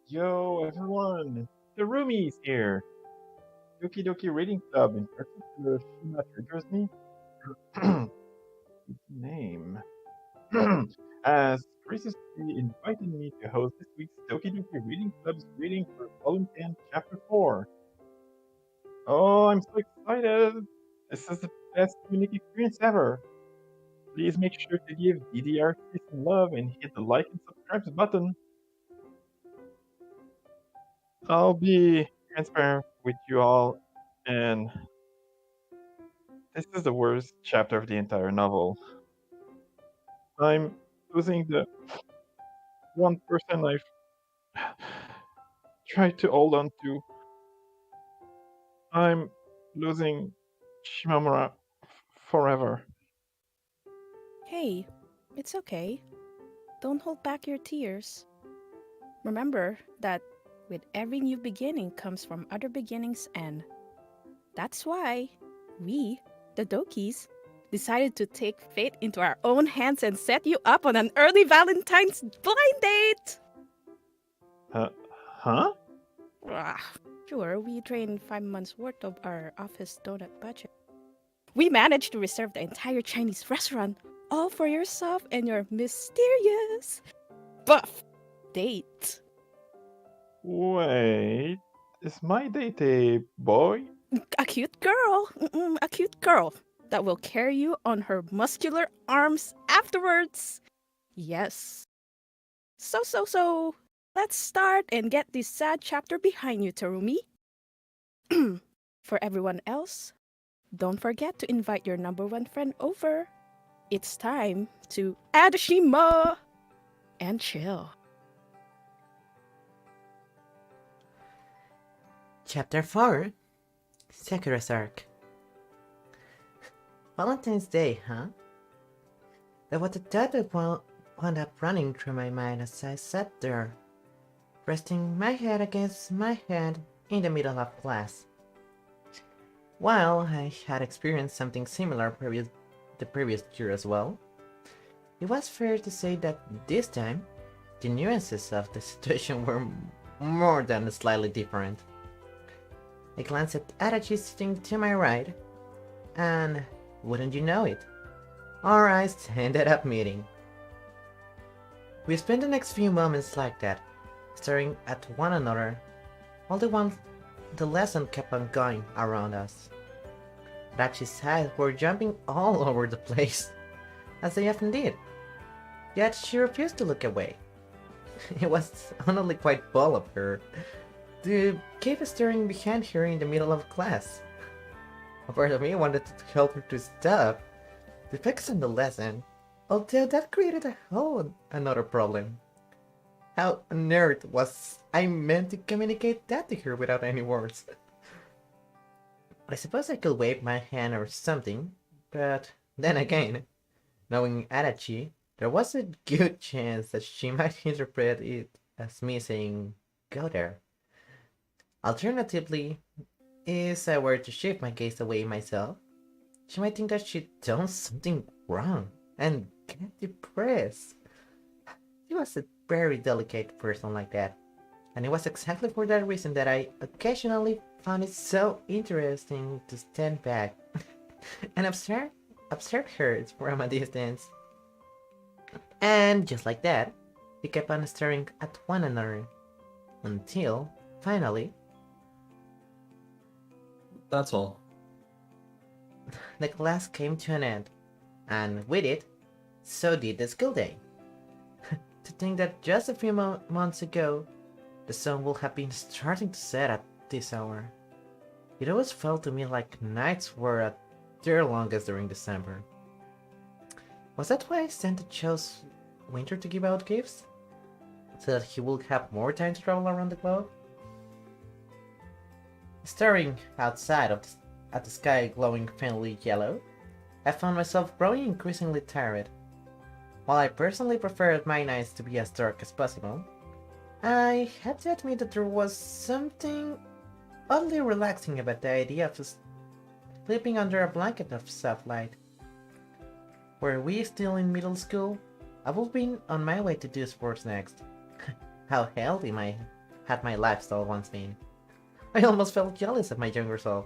Yo, everyone! Tarumi's here! Doki Reading Club, in particular ShimaTriggersMe, his name, has graciously invited me to host this week's Doki Reading Club's reading for Volume 10, Chapter 4. Oh, I'm so excited! This is the best unique experience ever! Please make sure to give DDRC some love and hit the like and subscribe button. I'll be transparent with you all, and this is the worst chapter of the entire novel. I'm losing the one person I've tried to hold on to. I'm losing Shimamura forever. Hey, it's okay. Don't hold back your tears. Remember that with every new beginning comes from other beginnings end. That's why we, the Dokis, decided to take fate into our own hands and set you up on an early Valentine's blind date! Huh? Sure, we drained 5 months worth of our office donut budget. We managed to reserve the entire Chinese restaurant, all for yourself and your mysterious buff date. Wait, is my date a boy? A cute girl. A cute girl that will carry you on her muscular arms afterwards. Yes. So, let's start and get this sad chapter behind you, Tarumi. For everyone else, don't forget to invite your number one friend over. It's time to Adashima and chill. Chapter 4 Sakura's Arc. Valentine's Day, huh? That was the thought that wound up running through my mind as I sat there, resting my head against my hand in the middle of class. While I had experienced something similar the previous year as well, it was fair to say that this time, the nuances of the situation were more than slightly different. I glanced at Adachi sitting to my right, and wouldn't you know it, our eyes ended up meeting. We spent the next few moments like that, staring at one another, all the lesson kept on going around us. Adachi's eyes were jumping all over the place, as they often did, yet she refused to look away. It was honestly quite bold of her to keep staring behind her in the middle of class. A part of me wanted to help her to stop, to focus on the lesson, although that created a whole another problem. How on earth was I meant to communicate that to her without any words? I suppose I could wave my hand or something, but then again, knowing Adachi, there was a good chance that she might interpret it as me saying, "Go there." Alternatively, if I were to shift my gaze away myself, she might think that she'd done something wrong and get depressed. She was a very delicate person like that, and it was exactly for that reason that I occasionally found it so interesting to stand back and observe her from a distance. And just like that, we kept on staring at one another until, finally, that's all. The class came to an end, and with it, so did the school day. To think that just a few months ago, the sun would have been starting to set at this hour. It always felt to me like nights were at their longest during December. Was that why Santa chose winter to give out gifts? So that he would have more time to travel around the globe? Staring outside at the sky glowing faintly yellow, I found myself growing increasingly tired. While I personally preferred my nights to be as dark as possible, I have to admit that there was something oddly relaxing about the idea of sleeping under a blanket of soft light. Were we still in middle school, I would have been on my way to do sports next. How healthy had my lifestyle once been. I almost felt jealous of my younger self.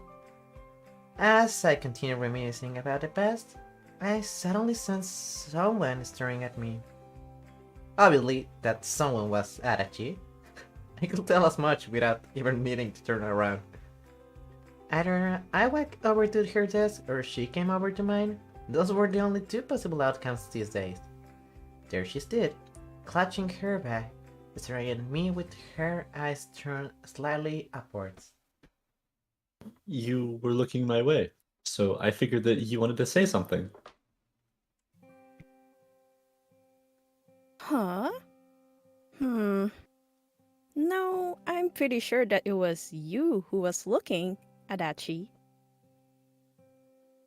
As I continued reminiscing about the past, I suddenly sensed someone staring at me. Obviously, that someone was Adachi. I could tell as much without even needing to turn around. Either I walked over to her desk or she came over to mine. Those were the only two possible outcomes these days. There she stood, clutching her bag, staring at me with her eyes turned slightly upwards. You were looking my way, so I figured that you wanted to say something. Huh? No, I'm pretty sure that it was you who was looking, Adachi.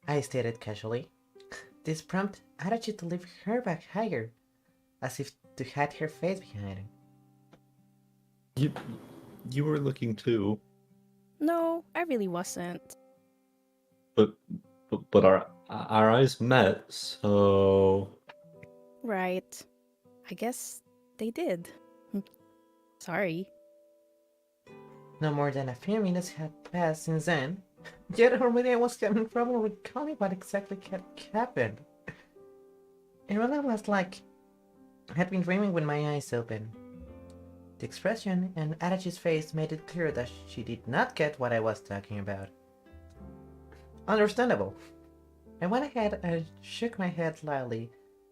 I stated casually. This prompted Adachi to lift her back higher, as if to hide her face behind him. You were looking too, No, I really wasn't. but our eyes met, so Right. I guess they did. Sorry. No more than a few minutes had passed since then, yet already I was having trouble recalling what exactly had happened. It really was like I had been dreaming with my eyes open. The expression on Adachi's face made it clear that she did not get what I was talking about. Understandable. I went ahead and shook my head slightly,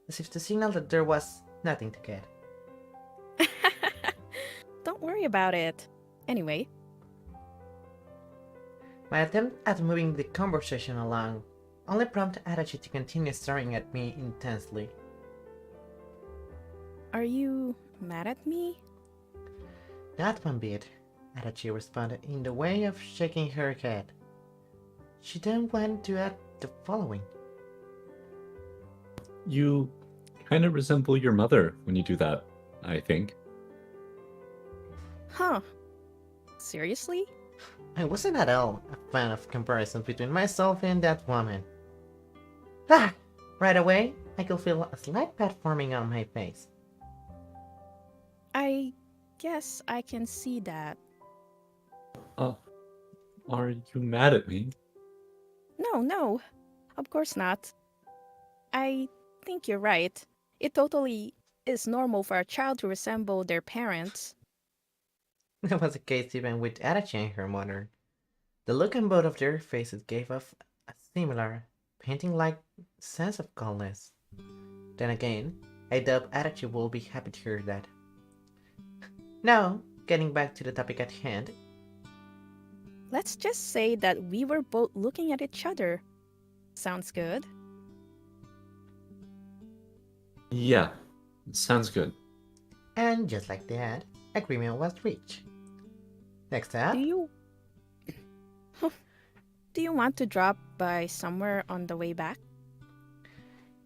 as if to signal that there was nothing to get. Don't worry about it. Anyway, My attempt at moving the conversation along only prompted Adachi to continue staring at me intensely. are you mad at me? Not one bit, Adachi responded in the way of shaking her head. She then went to add the following. you kind of resemble your mother when you do that, I think. Huh. Seriously? I wasn't at all a fan of comparisons between myself and that woman. Ah! Right away, I could feel a slight pat forming on my face. I guess I can see that. Are you mad at me? No, of course not. I think you're right. It totally is normal for a child to resemble their parents. That was the case even with Adachi and her mother. The look on both of their faces gave off a similar, painting-like sense of calmness. Then again, I doubt Adachi will be happy to hear that. Now, getting back to the topic at hand, Let's just say that we were both looking at each other. Sounds good. Yeah, sounds good. and just like that, agreement was reached. Next up, Do you Do you want to drop by somewhere on the way back?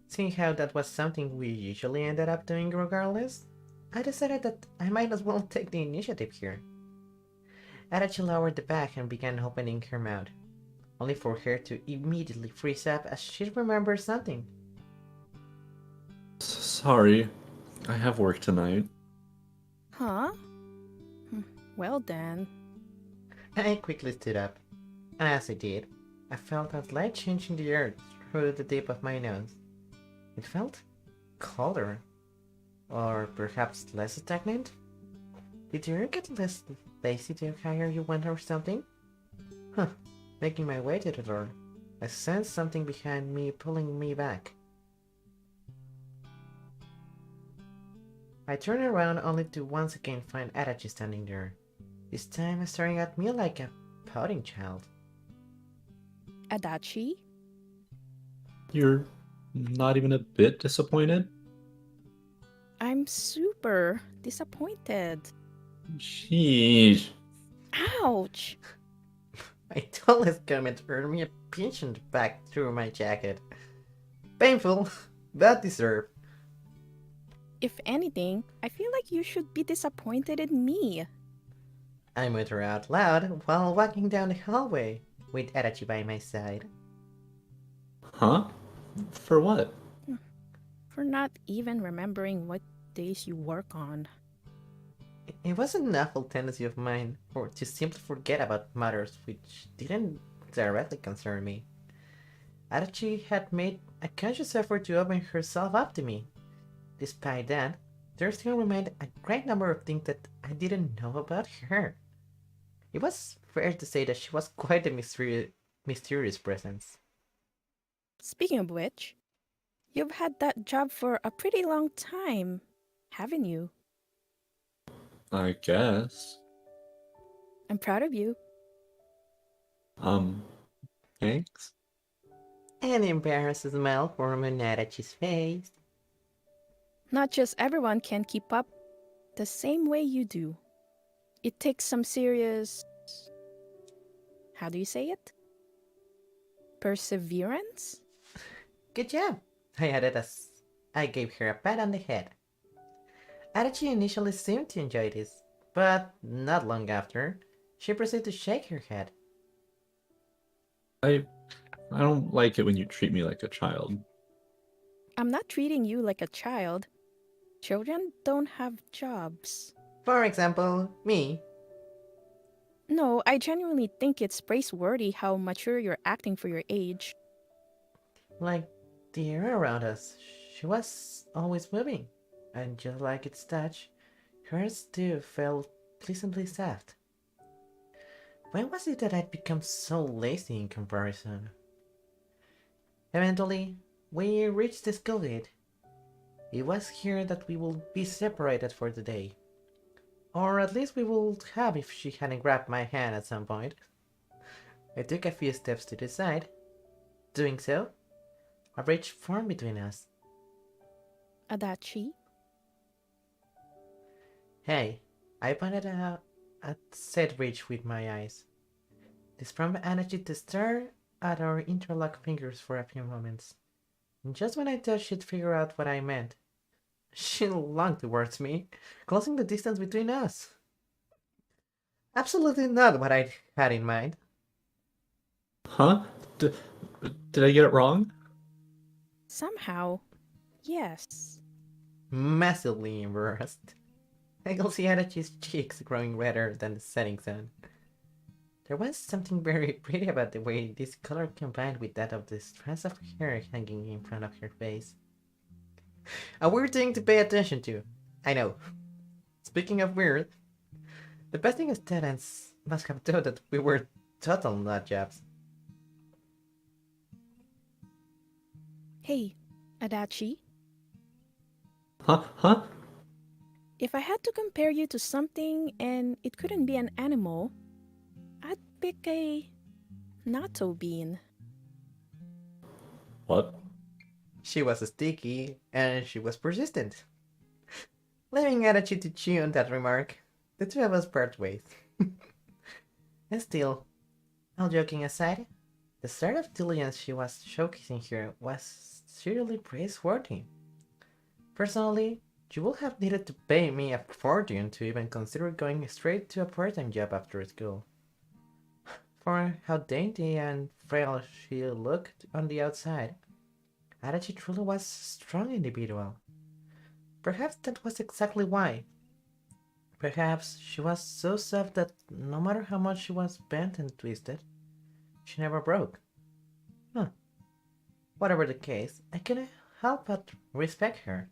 seeing how that was something we usually ended up doing regardless, I decided that I might as well take the initiative here. Adachi lowered the bag and began opening her mouth, only for her to immediately freeze up as she remembered something. Sorry, I have work tonight. Huh? Well then. I quickly stood up, and as I did, I felt a slight change in the air through the tip of my nose. It felt colder, or perhaps less stagnant. Did you ever get less lazy the higher you went or something? Huh. Making my way to the door, I sensed something behind me pulling me back. I turned around only to once again find Adachi standing there, this time staring at me like a pouting child. Adachi? You're not even a bit disappointed? I'm super disappointed. Sheesh. Ouch! My tallest comment earned me a pinch in the back through my jacket. Painful, but deserved. If anything, I feel like you should be disappointed in me. I mutter out loud while walking down the hallway, with Adachi by my side. Huh? For what? For not even remembering what days you work on. It was an awful tendency of mine to simply forget about matters which didn't directly concern me. Adachi had made a conscious effort to open herself up to me. Despite that, there still remained a great number of things that I didn't know about her. It was fair to say that she was quite a mysterious presence. Speaking of which, you've had that job for a pretty long time, haven't you? I guess. I'm proud of you. Um, thanks? An embarrassed smile formed on Adachi's face. Not just everyone can keep up the same way you do. It takes some serious. How do you say it? Perseverance? Good job, I added as I gave her a pat on the head. Adachi initially seemed to enjoy this, but not long after, she proceeded to shake her head. I don't like it when you treat me like a child. I'm not treating you like a child. Children don't have jobs. For example, me. No, I genuinely think it's praiseworthy how mature you're acting for your age. Like the air around us, she was always moving, and just like its touch, hers too felt pleasantly soft. When was it that I'd become so lazy in comparison? Eventually, we reached the school gate. It was here that we would be separated for the day. Or at least we would have if she hadn't grabbed my hand at some point. I took a few steps to the side. Doing so, a bridge formed between us. Adachi? Hey, I pointed out at said bridge with my eyes. This prompted Anachi to stare at our interlocked fingers for a few moments. And just when I thought she'd figure out what I meant, she lunged towards me, closing the distance between us. Absolutely not what I had in mind. Huh? Did I get it wrong? Somehow, yes. Massively embarrassed. I could see Adachi's cheeks growing redder than the setting sun. There was something very pretty about the way this color combined with that of the strands of hair hanging in front of her face. A weird thing to pay attention to, I know. Speaking of weird, the besting students must have thought that we were total nutjobs. Hey, Adachi, Huh? if I had to compare you to something and it couldn't be an animal, I'd pick a natto bean. What? She was sticky, and she was persistent. Leaving Adachi to chew on that remark, the two of us part ways. And still, all joking aside, the sort of diligence she was showcasing here was seriously praiseworthy. Personally, you would have needed to pay me a fortune to even consider going straight to a part-time job after school. For how dainty and frail she looked on the outside, Adachi truly was a strong individual. Perhaps that was exactly why. Perhaps she was so soft that no matter how much she was bent and twisted, she never broke. Huh. Whatever the case, I couldn't help but respect her.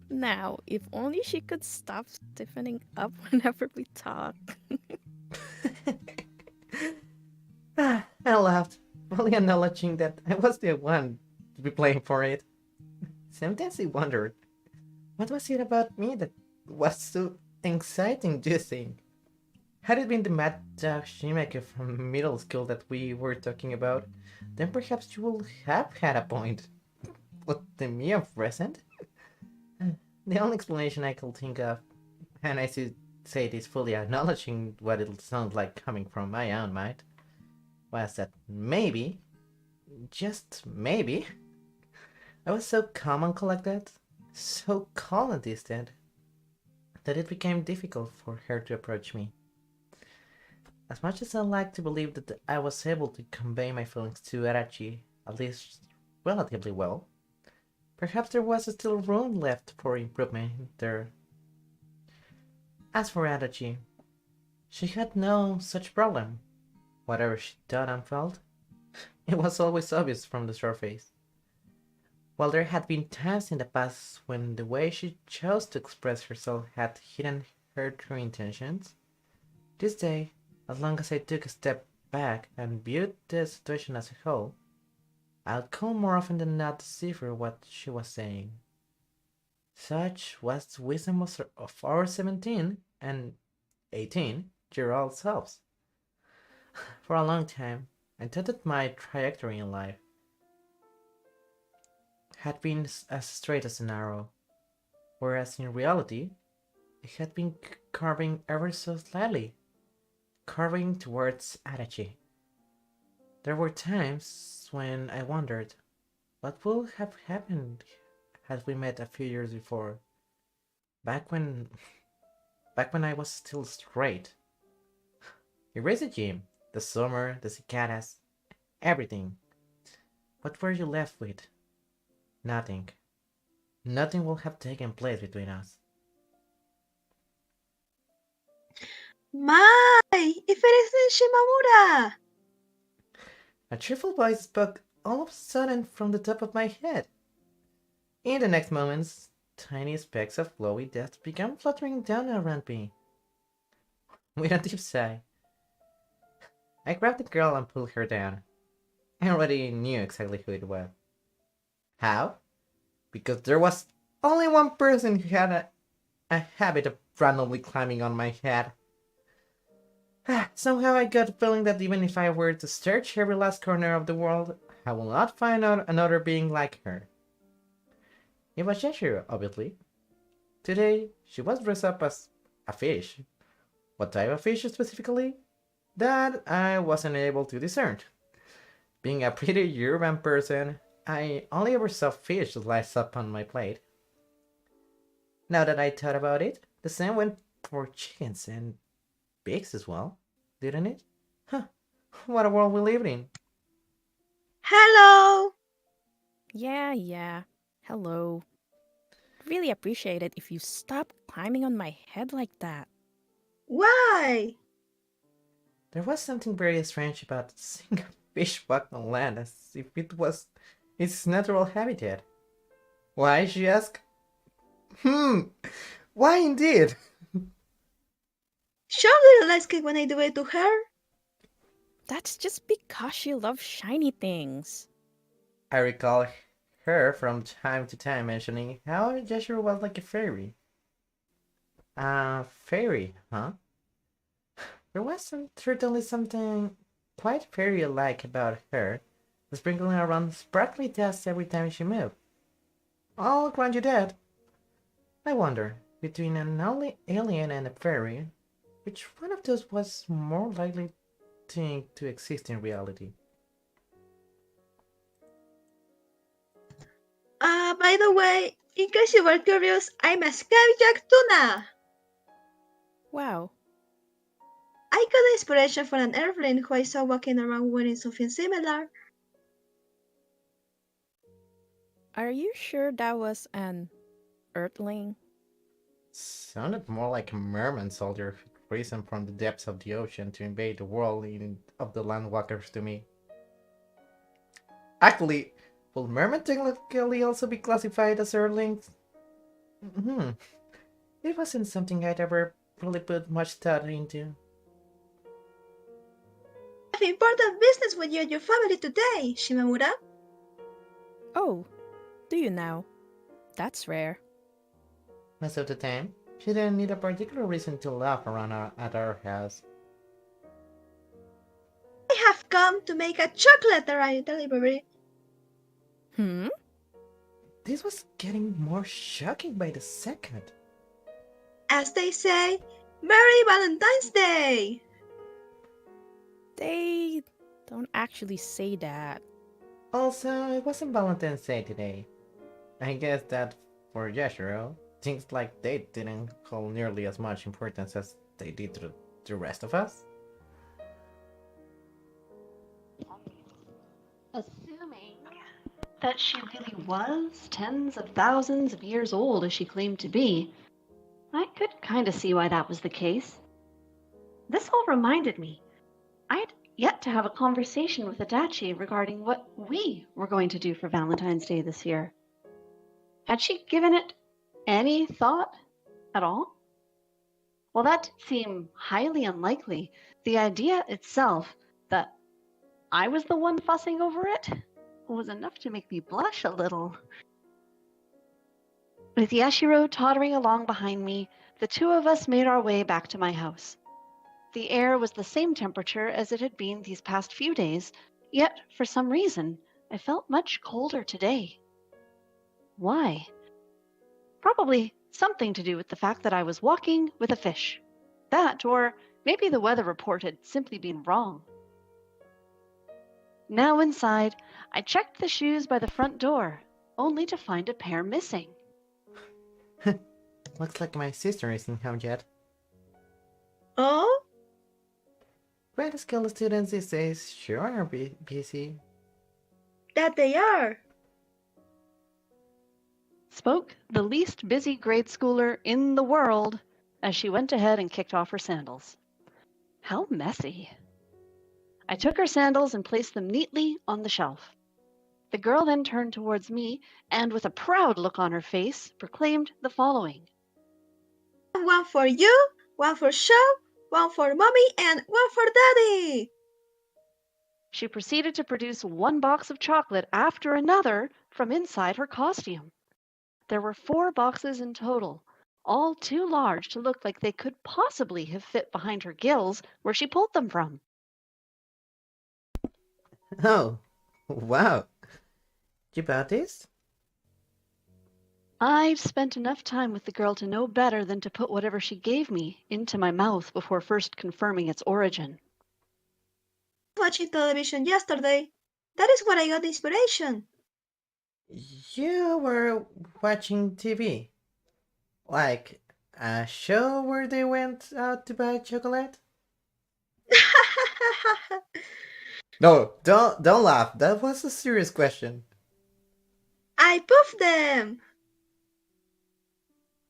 Now, if only she could stop stiffening up whenever we talk. I laughed, fully acknowledging that I was the one to be playing for it. Sometimes I wondered, what was it about me that was so exciting, do you think? Had it been the mad dog Shimeko from middle school that we were talking about, then perhaps you would have had a point. But the me of present? The only explanation I could think of, and I should say this fully acknowledging what it sounds like coming from my own mind, was that maybe, just maybe, I was so calm and collected, so calm and distant, that it became difficult for her to approach me. As much as I like to believe that I was able to convey my feelings to Adachi, at least relatively well, perhaps there was still room left for improvement there. As for Adachi, she had no such problem. Whatever she thought and felt, it was always obvious from the surface. While there had been times in the past when the way she chose to express herself had hidden her true intentions, this day, as long as I took a step back and viewed the situation as a whole, I'd come more often than not to decipher what she was saying. Such was the wisdom of our 17 and 18-year-old selves. For a long time, I thought that my trajectory in life had been as straight as an arrow, whereas in reality, it had been curving ever so slightly, curving towards Adachi. There were times when I wondered what would have happened had we met a few years before, back when I was still straight. Erase the gym, the summer, the cicadas, everything. What were you left with? Nothing. Nothing will have taken place between us. My, if it isn't Shimamura! A cheerful voice spoke all of a sudden from the top of my head. In the next moments, tiny specks of glowy dust began fluttering down around me. With a deep sigh, I grabbed the girl and pulled her down. I already knew exactly who it was. How? Because there was only one person who had a habit of randomly climbing on my head. Somehow I got the feeling that even if I were to search every last corner of the world, I will not find out another being like her. It was Yashiro, obviously. Today, she was dressed up as a fish. What type of fish specifically? That I wasn't able to discern. Being a pretty urban person, I only ever saw fish sliced up on my plate. Now that I thought about it, the same went for chickens and pigs as well, didn't it? Huh, what a world we live in. Hello! Yeah. Hello. Really appreciate it if you stop climbing on my head like that. Why? There was something very strange about seeing a fish walk on land as if it was its natural habitat. Why, she asked? Why indeed? Surely you like it when I do it to her? That's just because she loves shiny things. I recall her from time to time mentioning how Yashiro was like a fairy. Fairy, huh? There was certainly something quite fairy-like about her, sprinkling around sparkly dust every time she moved. I'll grant you that. I wonder, between an alien and a fairy, which one of those was more likely to exist in reality? By the way, in case you were curious, I'm a skyjack tuna! Wow. I got inspiration from an airplane who I saw walking around wearing something similar. Are you sure that was an earthling? Sounded more like a merman soldier who'd risen from the depths of the ocean to invade the world of the landwalkers to me. Actually, will mermen technically also be classified as earthlings? It wasn't something I'd ever really put much thought into. I have important business with you and your family today, Shimamura. Oh, do you now? That's rare. Most of the time, she didn't need a particular reason to laugh around at our house. I have come to make a chocolate delivery. This was getting more shocking by the second. As they say, Merry Valentine's Day! They don't actually say that. Also, it wasn't Valentine's Day today. I guess that for Yashiro, things like they didn't hold nearly as much importance as they did to the rest of us. Assuming that she really was tens of thousands of years old as she claimed to be, I could kind of see why that was the case. This all reminded me. I'd yet to have a conversation with Adachi regarding what we were going to do for Valentine's Day this year. Had she given it any thought at all? While that seemed highly unlikely, the idea itself that I was the one fussing over it was enough to make me blush a little. With Yashiro tottering along behind me, the two of us made our way back to my house. The air was the same temperature as it had been these past few days, yet for some reason I felt much colder today. Why? Probably something to do with the fact that I was walking with a fish. That, or maybe the weather report had simply been wrong. Now inside, I checked the shoes by the front door, only to find a pair missing. Looks like my sister isn't home yet. Oh? Grad school students these days sure are busy. That they are. Spoke the least busy grade schooler in the world as she went ahead and kicked off her sandals. How messy. I took her sandals and placed them neatly on the shelf. The girl then turned towards me and, with a proud look on her face, proclaimed the following. One for you, one for Show, one for Mommy, and one for Daddy. She proceeded to produce one box of chocolate after another from inside her costume. There were 4 boxes in total, all too large to look like they could possibly have fit behind her gills where she pulled them from. Oh, wow. You bought this? I've spent enough time with the girl to know better than to put whatever she gave me into my mouth before first confirming its origin. Watching television yesterday. That is where I got the inspiration. You were watching TV? Like a show where they went out to buy chocolate? No, don't laugh. That was a serious question. I poofed them.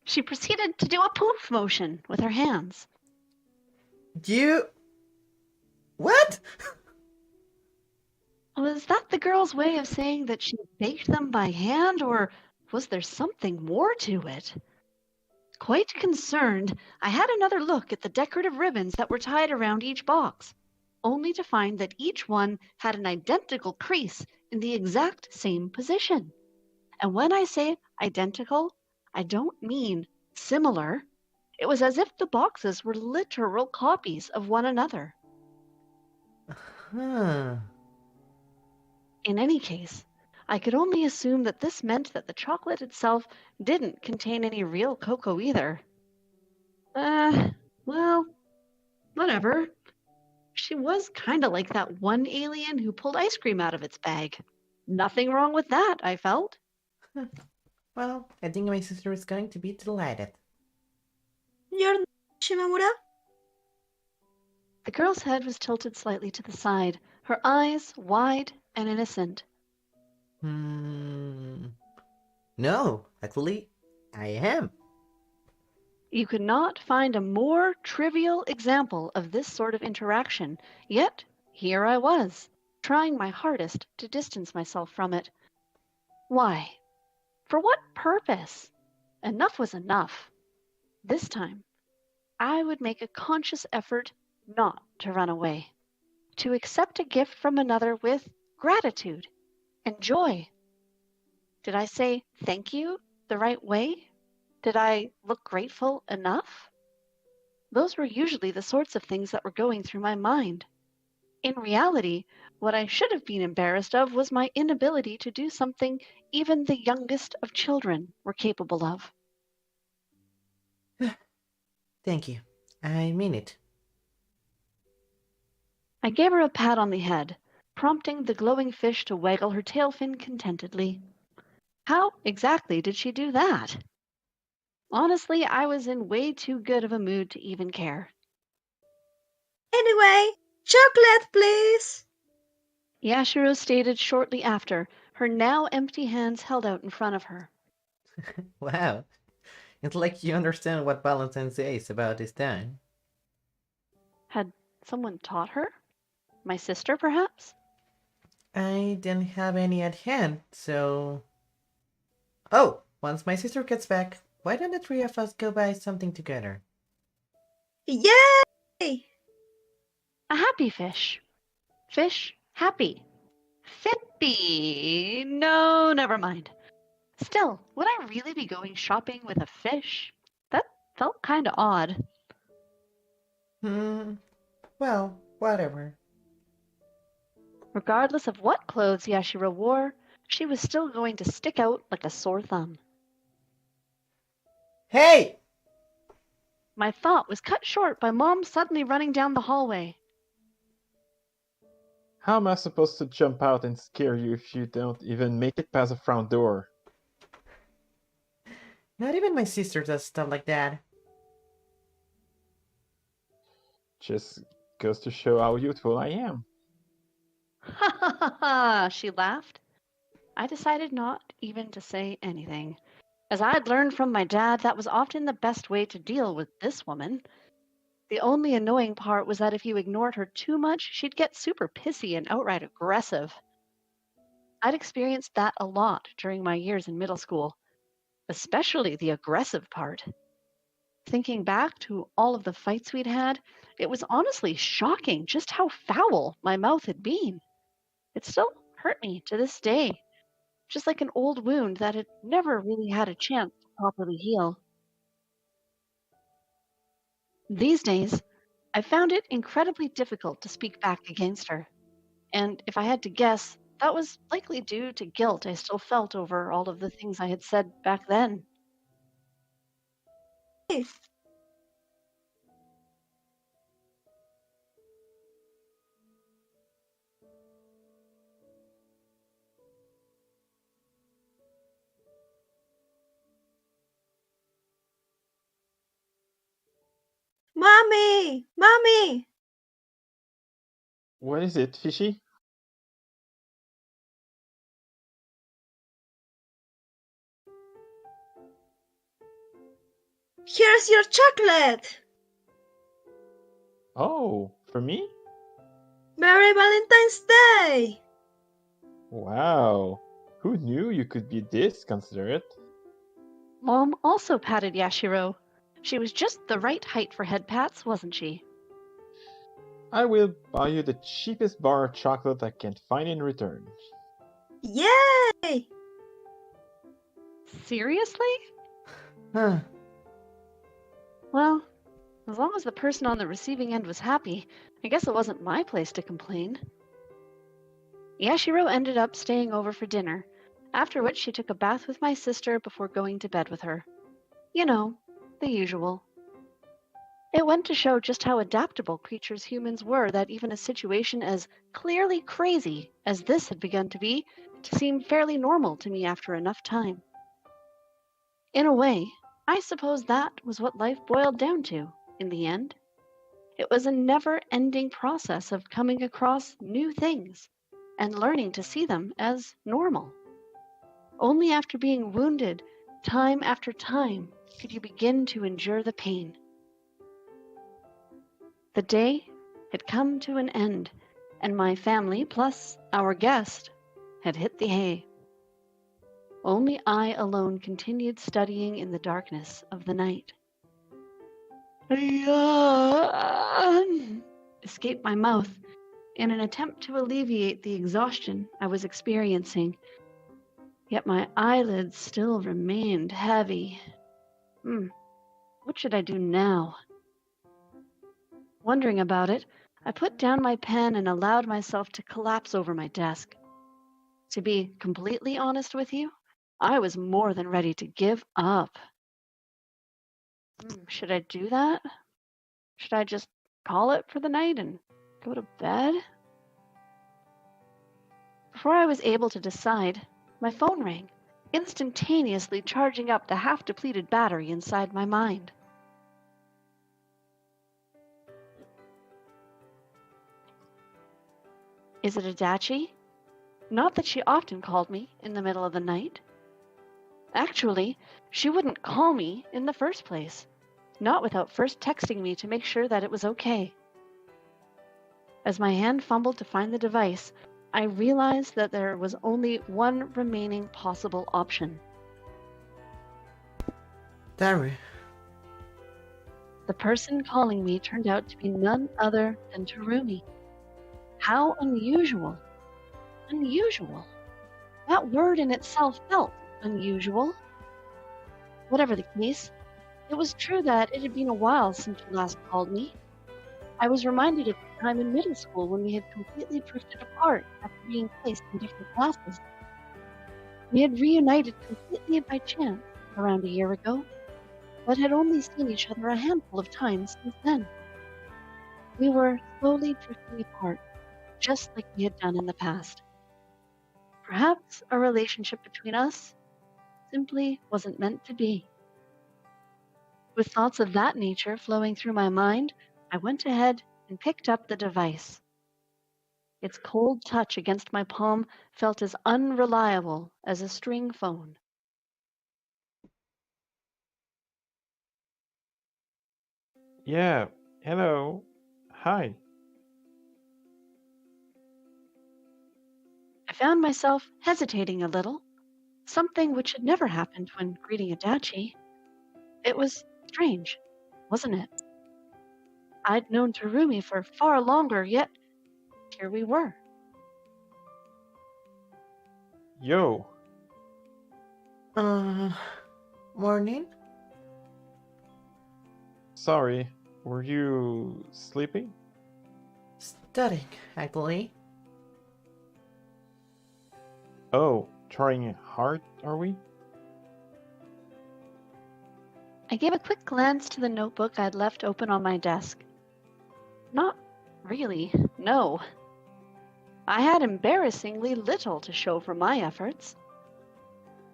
She proceeded to do a poof motion with her hands. You... What? Was that the girl's way of saying that she baked them by hand, or was there something more to it? Quite concerned, I had another look at the decorative ribbons that were tied around each box, only to find that each one had an identical crease in the exact same position. And when I say identical, I don't mean similar. It was as if the boxes were literal copies of one another. Huh. In any case, I could only assume that this meant that the chocolate itself didn't contain any real cocoa either. Well, whatever. She was kinda like that one alien who pulled ice cream out of its bag. Nothing wrong with that, I felt. Well, I think my sister is going to be delighted. You're Shimamura? The girl's head was tilted slightly to the side, her eyes wide and innocent. No, actually, I am. You could not find a more trivial example of this sort of interaction, yet here I was, trying my hardest to distance myself from it. Why? For what purpose? Enough was enough. This time, I would make a conscious effort not to run away, to accept a gift from another with gratitude and joy. Did I say thank you the right way? Did I look grateful enough? Those were usually the sorts of things that were going through my mind. In reality, what I should have been embarrassed of was my inability to do something even the youngest of children were capable of. Thank you. I mean it. I gave her a pat on the head, prompting the glowing fish to waggle her tail fin contentedly. How exactly did she do that? Honestly, I was in way too good of a mood to even care. Anyway, chocolate, please. Yashiro stated shortly after, her now empty hands held out in front of her. Wow, it's like you understand what Valentine's Day is about this time. Had someone taught her? My sister, perhaps? I didn't have any at hand, so. Oh, once my sister gets back, why don't the three of us go buy something together? Yay! A happy fish. Fish happy. Fippy. No, never mind. Still, would I really be going shopping with a fish? That felt kinda odd. Well, whatever. Regardless of what clothes Yashiro wore, she was still going to stick out like a sore thumb. Hey! My thought was cut short by Mom suddenly running down the hallway. How am I supposed to jump out and scare you if you don't even make it past the front door? Not even my sister does stuff like that. Just goes to show how youthful I am. Ha ha ha ha, she laughed. I decided not even to say anything. As I'd learned from my dad, that was often the best way to deal with this woman. The only annoying part was that if you ignored her too much, she'd get super pissy and outright aggressive. I'd experienced that a lot during my years in middle school, especially the aggressive part. Thinking back to all of the fights we'd had, it was honestly shocking just how foul my mouth had been. It still hurt me to this day, just like an old wound that had never really had a chance to properly heal. These days, I found it incredibly difficult to speak back against her. And if I had to guess, that was likely due to guilt I still felt over all of the things I had said back then. Mommy! Mommy! What is it, Fishy? Here's your chocolate! Oh, for me? Merry Valentine's Day! Wow. Who knew you could be this considerate? Mom also patted Yashiro. She was just the right height for head pats, wasn't she? I will buy you the cheapest bar of chocolate I can find in return. Yay! Seriously? Huh. Well, as long as the person on the receiving end was happy, I guess it wasn't my place to complain. Yashiro ended up staying over for dinner, after which she took a bath with my sister before going to bed with her. You know, the usual. It went to show just how adaptable creatures humans were that even a situation as clearly crazy as this had begun to be to seem fairly normal to me after enough time. In a way, I suppose that was what life boiled down to, in the end. It was a never-ending process of coming across new things and learning to see them as normal. Only after being wounded time after time could you begin to endure the pain. The day had come to an end, and my family, plus our guest, had hit the hay. Only I alone continued studying in the darkness of the night. Escaped my mouth in an attempt to alleviate the exhaustion I was experiencing. Yet my eyelids still remained heavy. What should I do now? Wondering about it, I put down my pen and allowed myself to collapse over my desk. To be completely honest with you, I was more than ready to give up. Should I do that? Should I just call it for the night and go to bed? Before I was able to decide, my phone rang, instantaneously charging up the half-depleted battery inside my mind. Is it Adachi? Not that she often called me in the middle of the night. Actually, she wouldn't call me in the first place, not without first texting me to make sure that it was okay. As my hand fumbled to find the device, I realized that there was only one remaining possible option. Tarumi. The person calling me turned out to be none other than Tarumi. How unusual. Unusual. That word in itself felt unusual. Whatever the case, it was true that it had been a while since she last called me. I was reminded of the time in middle school when we had completely drifted apart after being placed in different classes. We had reunited completely by chance around a year ago, but had only seen each other a handful of times since then. We were slowly drifting apart, just like we had done in the past. Perhaps a relationship between us simply wasn't meant to be. With thoughts of that nature flowing through my mind, I went ahead and picked up the device. Its cold touch against my palm felt as unreliable as a string phone. Yeah, hello. Hi. I found myself hesitating a little, something which had never happened when greeting Adachi. It was strange, wasn't it? I'd known Tarumi for far longer, yet here we were. Yo. Morning? Sorry, were you sleeping? Studying, actually. Oh, trying hard, are we? I gave a quick glance to the notebook I'd left open on my desk. Not really, no. I had embarrassingly little to show for my efforts.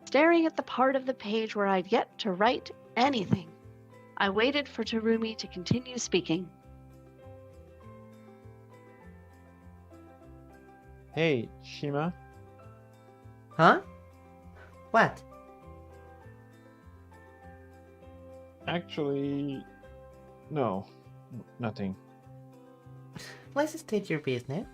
Staring at the part of the page where I'd yet to write anything, I waited for Tarumi to continue speaking. Hey, Shima. Huh? What? Actually, no, nothing. Let's state your business.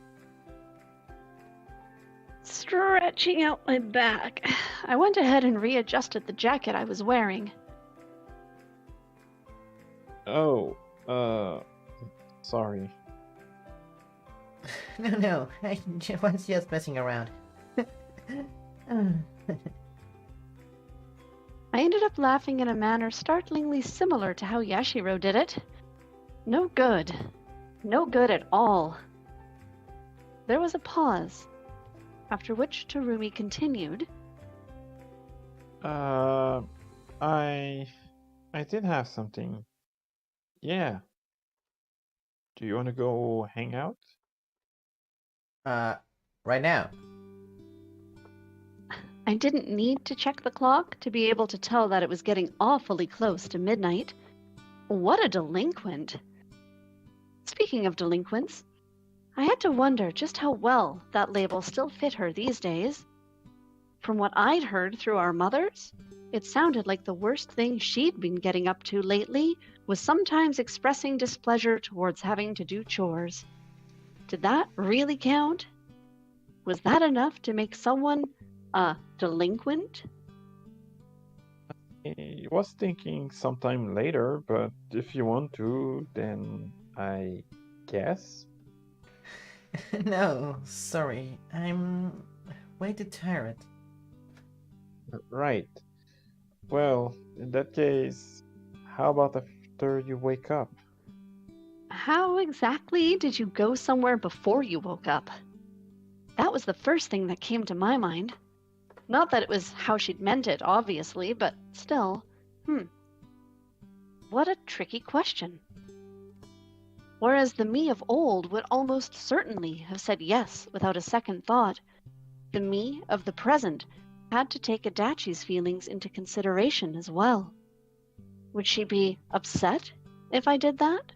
Stretching out my back, I went ahead and readjusted the jacket I was wearing. Oh, sorry. No, I was just messing around. I ended up laughing in a manner startlingly similar to how Yashiro did it. No good. No good at all. There was a pause, after which Tarumi continued. I did have something. Yeah. Do you want to go hang out? Right now. I didn't need to check the clock to be able to tell that it was getting awfully close to midnight. What a delinquent. Speaking of delinquents, I had to wonder just how well that label still fit her these days. From what I'd heard through our mothers, it sounded like the worst thing she'd been getting up to lately was sometimes expressing displeasure towards having to do chores. Did that really count? Was that enough to make someone a delinquent? I was thinking sometime later, but if you want to, then I guess. No, sorry. I'm way too tired. Right. Well, in that case, how about after you wake up? How exactly did you go somewhere before you woke up? That was the first thing that came to my mind. Not that it was how she'd meant it, obviously, but still, What a tricky question. Whereas the me of old would almost certainly have said yes without a second thought, the me of the present had to take Adachi's feelings into consideration as well. Would she be upset if I did that?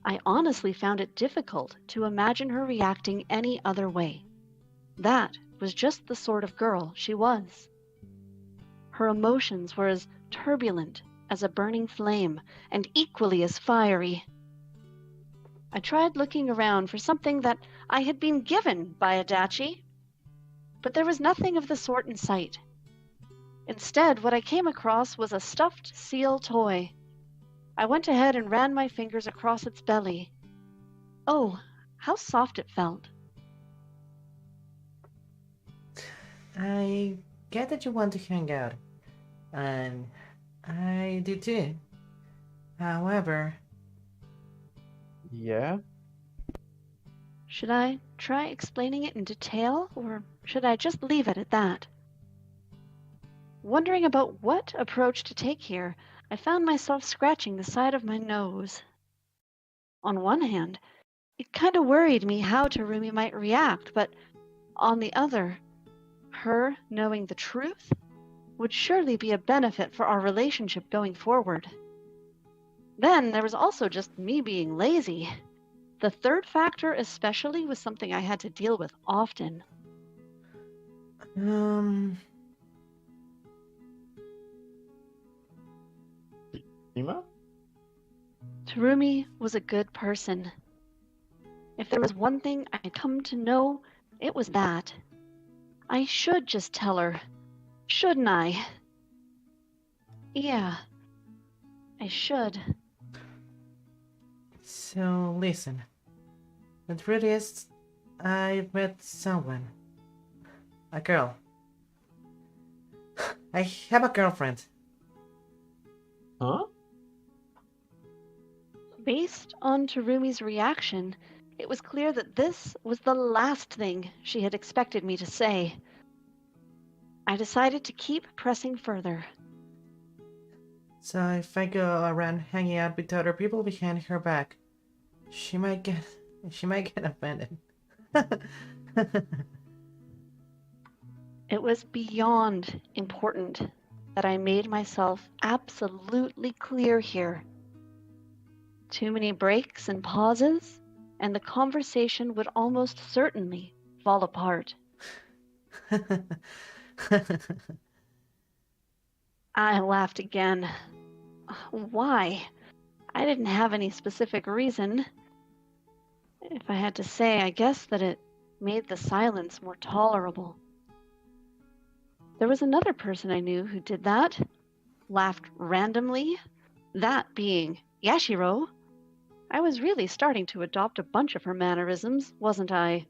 I honestly found it difficult to imagine her reacting any other way. That was just the sort of girl she was. Her emotions were as turbulent as a burning flame and equally as fiery. I tried looking around for something that I had been given by Adachi, but there was nothing of the sort in sight. Instead, what I came across was a stuffed seal toy. I went ahead and ran my fingers across its belly. Oh, how soft it felt. I get that you want to hang out, and I do too. However, Yeah? Should I try explaining it in detail, or should I just leave it at that? Wondering about what approach to take here, I found myself scratching the side of my nose. On one hand, it kind of worried me how Tarumi might react, but on the other, her knowing the truth would surely be a benefit for our relationship going forward. Then there was also just me being lazy. The third factor especially was something I had to deal with often. Shima? Tarumi was a good person. If there was one thing I'd come to know, it was that. I should just tell her, shouldn't I? Yeah, I should. so listen. The truth is, I met someone. A girl. I have a girlfriend. Huh? Based on Tarumi's reaction, it was clear that this was the last thing she had expected me to say. I decided to keep pressing further. So if I go around hanging out with other people behind her back, she might get offended. It was beyond important that I made myself absolutely clear here. Too many breaks and pauses, and the conversation would almost certainly fall apart. I laughed again. Why? I didn't have any specific reason. If I had to say, I guess that it made the silence more tolerable. There was another person I knew who did that, laughed randomly, that being Yashiro. I was really starting to adopt a bunch of her mannerisms, wasn't I?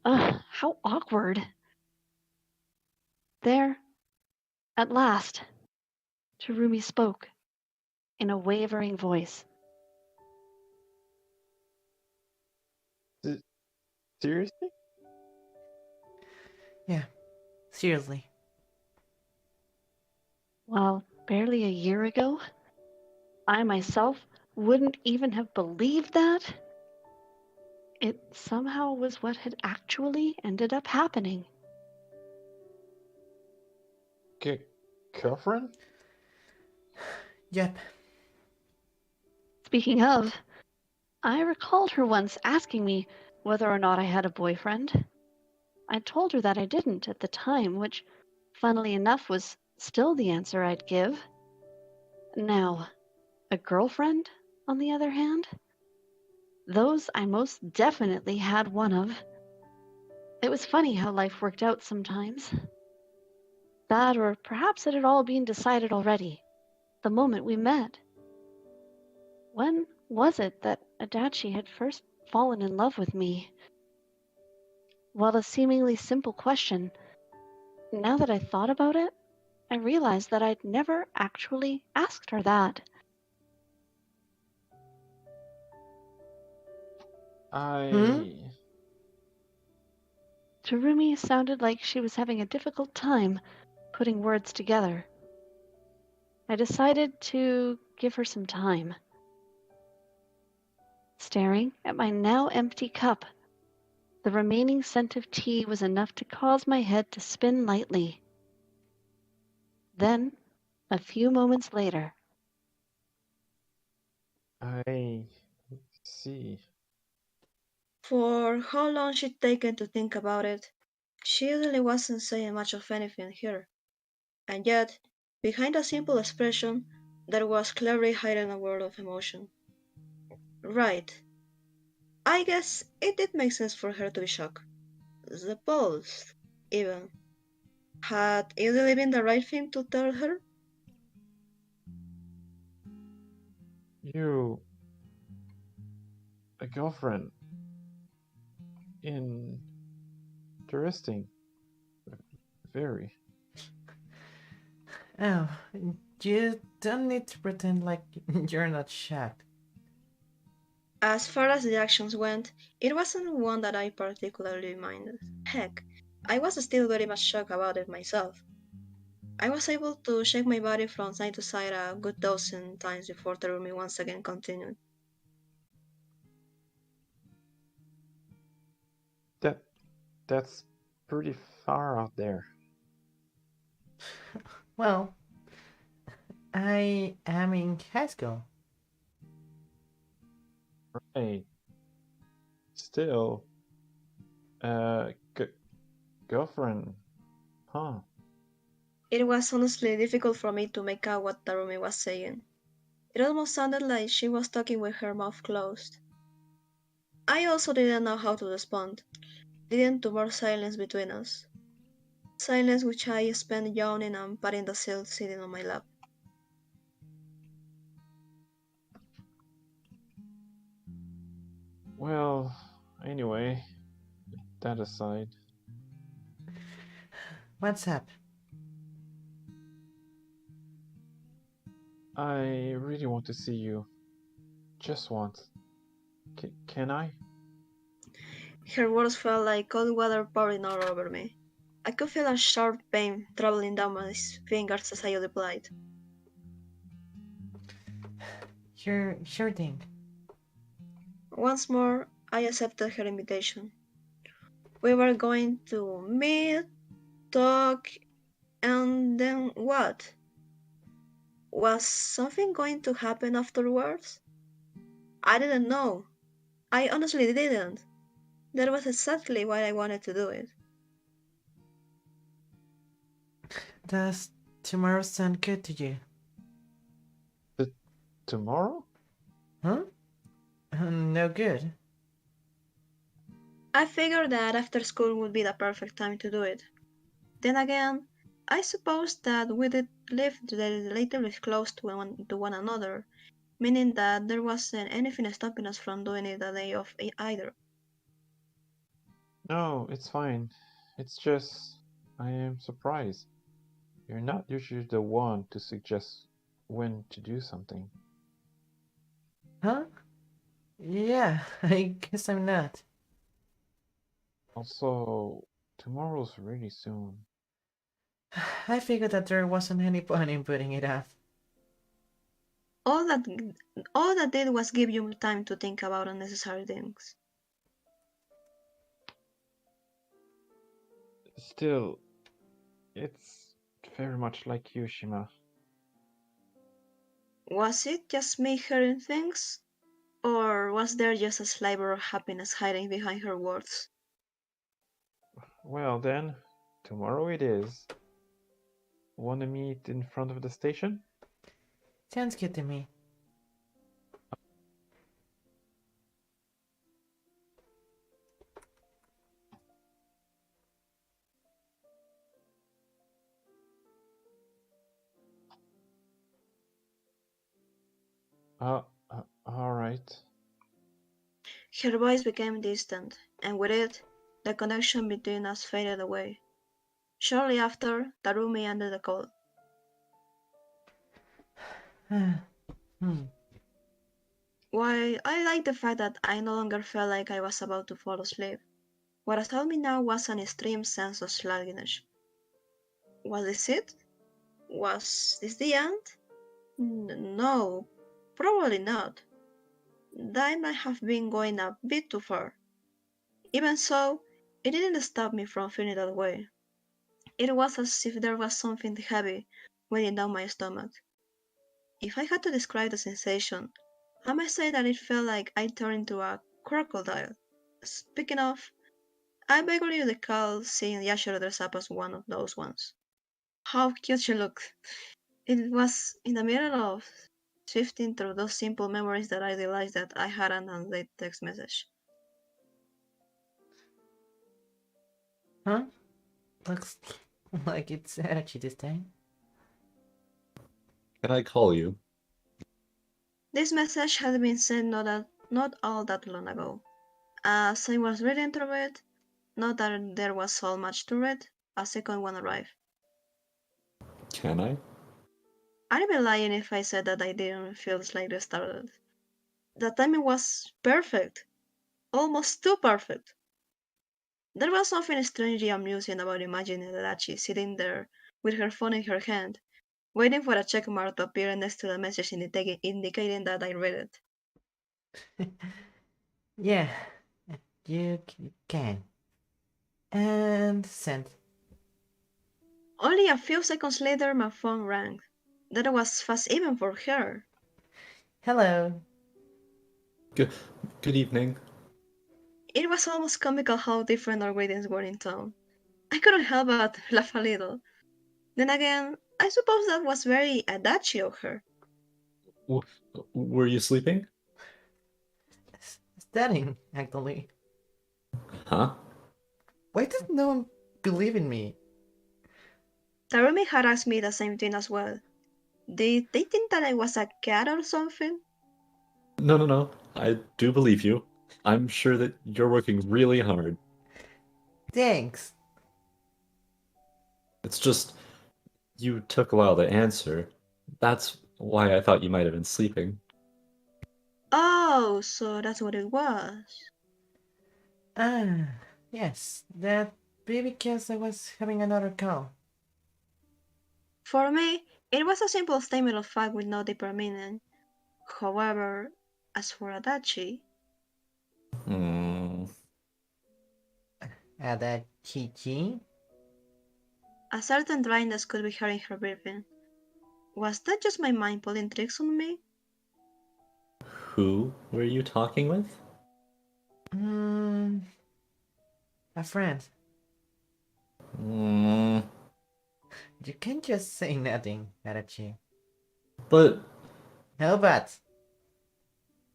Ugh, how awkward. There, at last, Tarumi spoke in a wavering voice. Seriously? Yeah, seriously. Well, barely a year ago, I myself wouldn't even have believed that. It somehow was what had actually ended up happening. Girlfriend? Yep. Speaking of, I recalled her once asking me whether or not I had a boyfriend. I told her that I didn't at the time, which, funnily enough, was still the answer I'd give. Now, a girlfriend, on the other hand? Those I most definitely had one of. It was funny how life worked out sometimes. That, or perhaps it had all been decided already, the moment we met. When was it that Adachi had first fallen in love with me? While a seemingly simple question, now that I thought about it, I realized that I'd never actually asked her that. Tarumi sounded like she was having a difficult time putting words together. I decided to give her some time. Staring at my now empty cup, The remaining scent of tea was enough to cause my head to spin lightly. Then, a few moments later, I see. For how long she'd taken to think about it, she usually wasn't saying much of anything here. And yet, behind a simple expression, there was clearly hidden a world of emotion. Right. I guess it did make sense for her to be shocked. Suppose, even. Had it really been the right thing to tell her? You, a girlfriend. Interesting. Very. Oh, you don't need to pretend like you're not shocked. As far as the actions went, it wasn't one that I particularly minded. Heck, I was still very much shocked about it myself. I was able to shake my body from side to side a good dozen times before Tarumi once again continued. That's pretty far out there. Well, I am in high school. Right. Still, girlfriend, huh? It was honestly difficult for me to make out what Tarumi was saying. It almost sounded like she was talking with her mouth closed. I also didn't know how to respond, leading to more silence between us. Silence which I spent yawning and patting the silk sitting on my lap. Well, anyway, that aside, What's up? I really want to see you. Just once. Can I? Her words felt like cold water pouring all over me. I could feel a sharp pain traveling down my fingers as I replied. Sure thing. Once more, I accepted her invitation. We were going to meet, talk, and then what? Was something going to happen afterwards? I didn't know. I honestly didn't. That was exactly why I wanted to do it. Does tomorrow sound good to you? Tomorrow? Huh? No good. I figured that after school would be the perfect time to do it. Then again, I suppose that we did live relatively close to one another, meaning that there wasn't anything stopping us from doing it the day of either. No, it's fine. It's just, I am surprised. You're not usually the one to suggest when to do something. Huh? Yeah, I guess I'm not. Also, tomorrow's really soon. I figured that there wasn't any point in putting it off. All that all that did was give you time to think about unnecessary things. Still, it's very much like you, Shima. Was it just me hearing things? Or was there just a sliver of happiness hiding behind her words? Well then, tomorrow it is. Wanna meet in front of the station? Sounds good to me. Alright. Her voice became distant, and with it, the connection between us faded away. Shortly after, Tarumi ended the call. Hmm. While I liked the fact that I no longer felt like I was about to fall asleep, what assailed me now was an extreme sense of sluggishness. Was this it? Was this the end? No, probably not. That might have been going a bit too far. Even so, it didn't stop me from feeling that way. It was as if there was something heavy weighing down my stomach. If I had to describe the sensation, I might say that it felt like I turned into a crocodile. Speaking of, I vaguely recall seeing Yashiro dress up as one of those ones. How cute she looked! It was in the middle of sifting through those simple memories that I realized that I had an unread text message. Huh? Looks like it's Adachi this time. Can I call you? This message had been sent not all that long ago. As I was reading through it, not that there was so much to read, a second one arrived. Can I? I'd be lying if I said that I didn't feel slightly startled. The timing was perfect, almost too perfect. There was something strangely amusing about imagining Adachi sitting there with her phone in her hand, waiting for a check mark to appear next to the message indicating that I read it. Yeah, you can. And send. Only a few seconds later, my phone rang. That was fast even for her. Hello. Good, good evening. It was almost comical how different our greetings were in tone. I couldn't help but laugh a little. Then again, I suppose that was very Adachi of her. W- were you sleeping? Studying, actually. Huh? Why does no one believe in me? Tarumi had asked me the same thing as well. Did they think that I was a cat or something? No, no, no. I do believe you. I'm sure that you're working really hard. Thanks. It's just you took a while to answer. That's why I thought you might have been sleeping. Oh, so that's what it was. Ah, yes, that be because I was having another call. For me, it was a simple statement of fact with no deeper meaning. However, as for Adachi, Hmm. Adachi? a certain dryness could be heard in her breathing. Was that just my mind pulling tricks on me? Who were you talking with? Hmm, a friend. Hmm. You can't just say nothing, Adachi. But, No buts.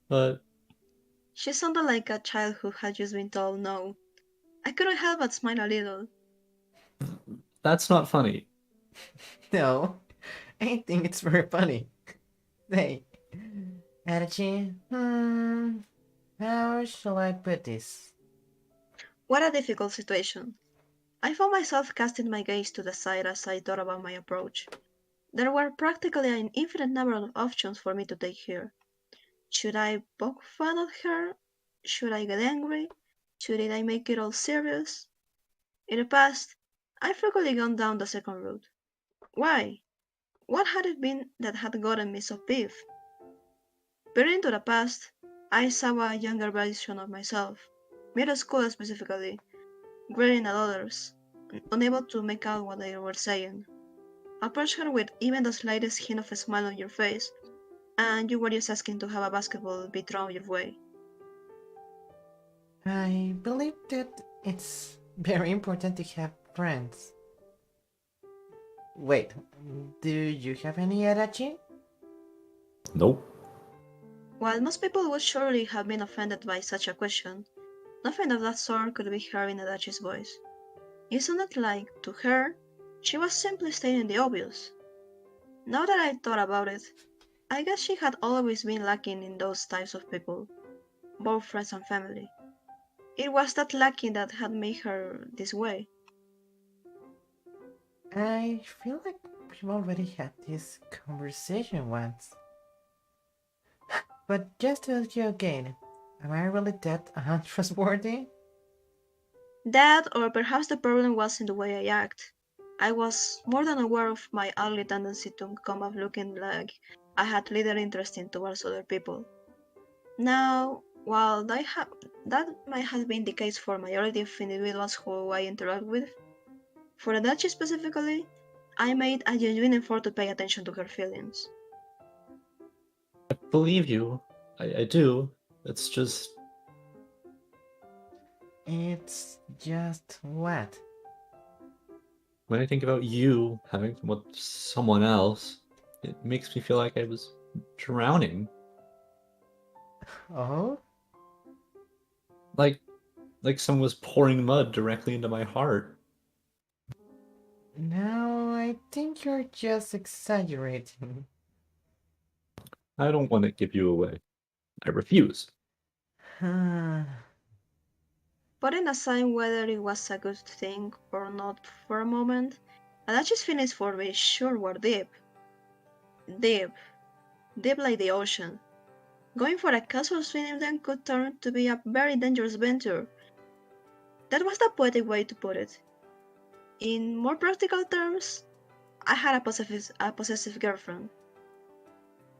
but, She sounded like a child who had just been told no. I couldn't help but smile a little. that's not funny. No, I think it's very funny. Hey, Adachi, how shall I put this? What a difficult situation. I found myself casting my gaze to the side as I thought about my approach. There were practically an infinite number of options for me to take here. Should I poke fun at her? Should I get angry? Should I make it all serious? In the past, I've frequently gone down the second route. Why? What had it been that had gotten me so peeved? Peering into the past, I saw a younger version of myself, middle school specifically, glaring at others, unable to make out what they were saying. Approach her with even the slightest hint of a smile on your face, and you were just asking to have a basketball be thrown your way. I believe that it's very important to have friends. Wait, do you have any, Adachi? Nope. While most people would surely have been offended by such a question, nothing of that sort could be heard in Adachi's voice. It sounded like, to her, she was simply stating the obvious. Now that I thought about it, I guess she had always been lacking in those types of people, both friends and family. It was that lacking that had made her this way. I feel like we've already had this conversation once. But just to ask you again, am I really that untrustworthy? That, or perhaps the problem was in the way I act. I was more than aware of my ugly tendency to come off looking like I had little interest in towards other people. Now, While that might have been the case for majority of individuals who I interact with, for Adachi specifically, I made a genuine effort to pay attention to her feelings. I believe you. I do. It's just It's just what? when I think about you having fun with someone else, it makes me feel like I was drowning. Oh? Like someone was pouring mud directly into my heart. No, I think you're just exaggerating. I don't want to give you away. I refuse. Huh. Putting aside whether it was a good thing or not for a moment, Adachi's feelings for me sure were deep. Deep. Deep like the ocean. Going for a casual swim then could turn to be a very dangerous venture. That was the poetic way to put it. In more practical terms, I had a possessive girlfriend.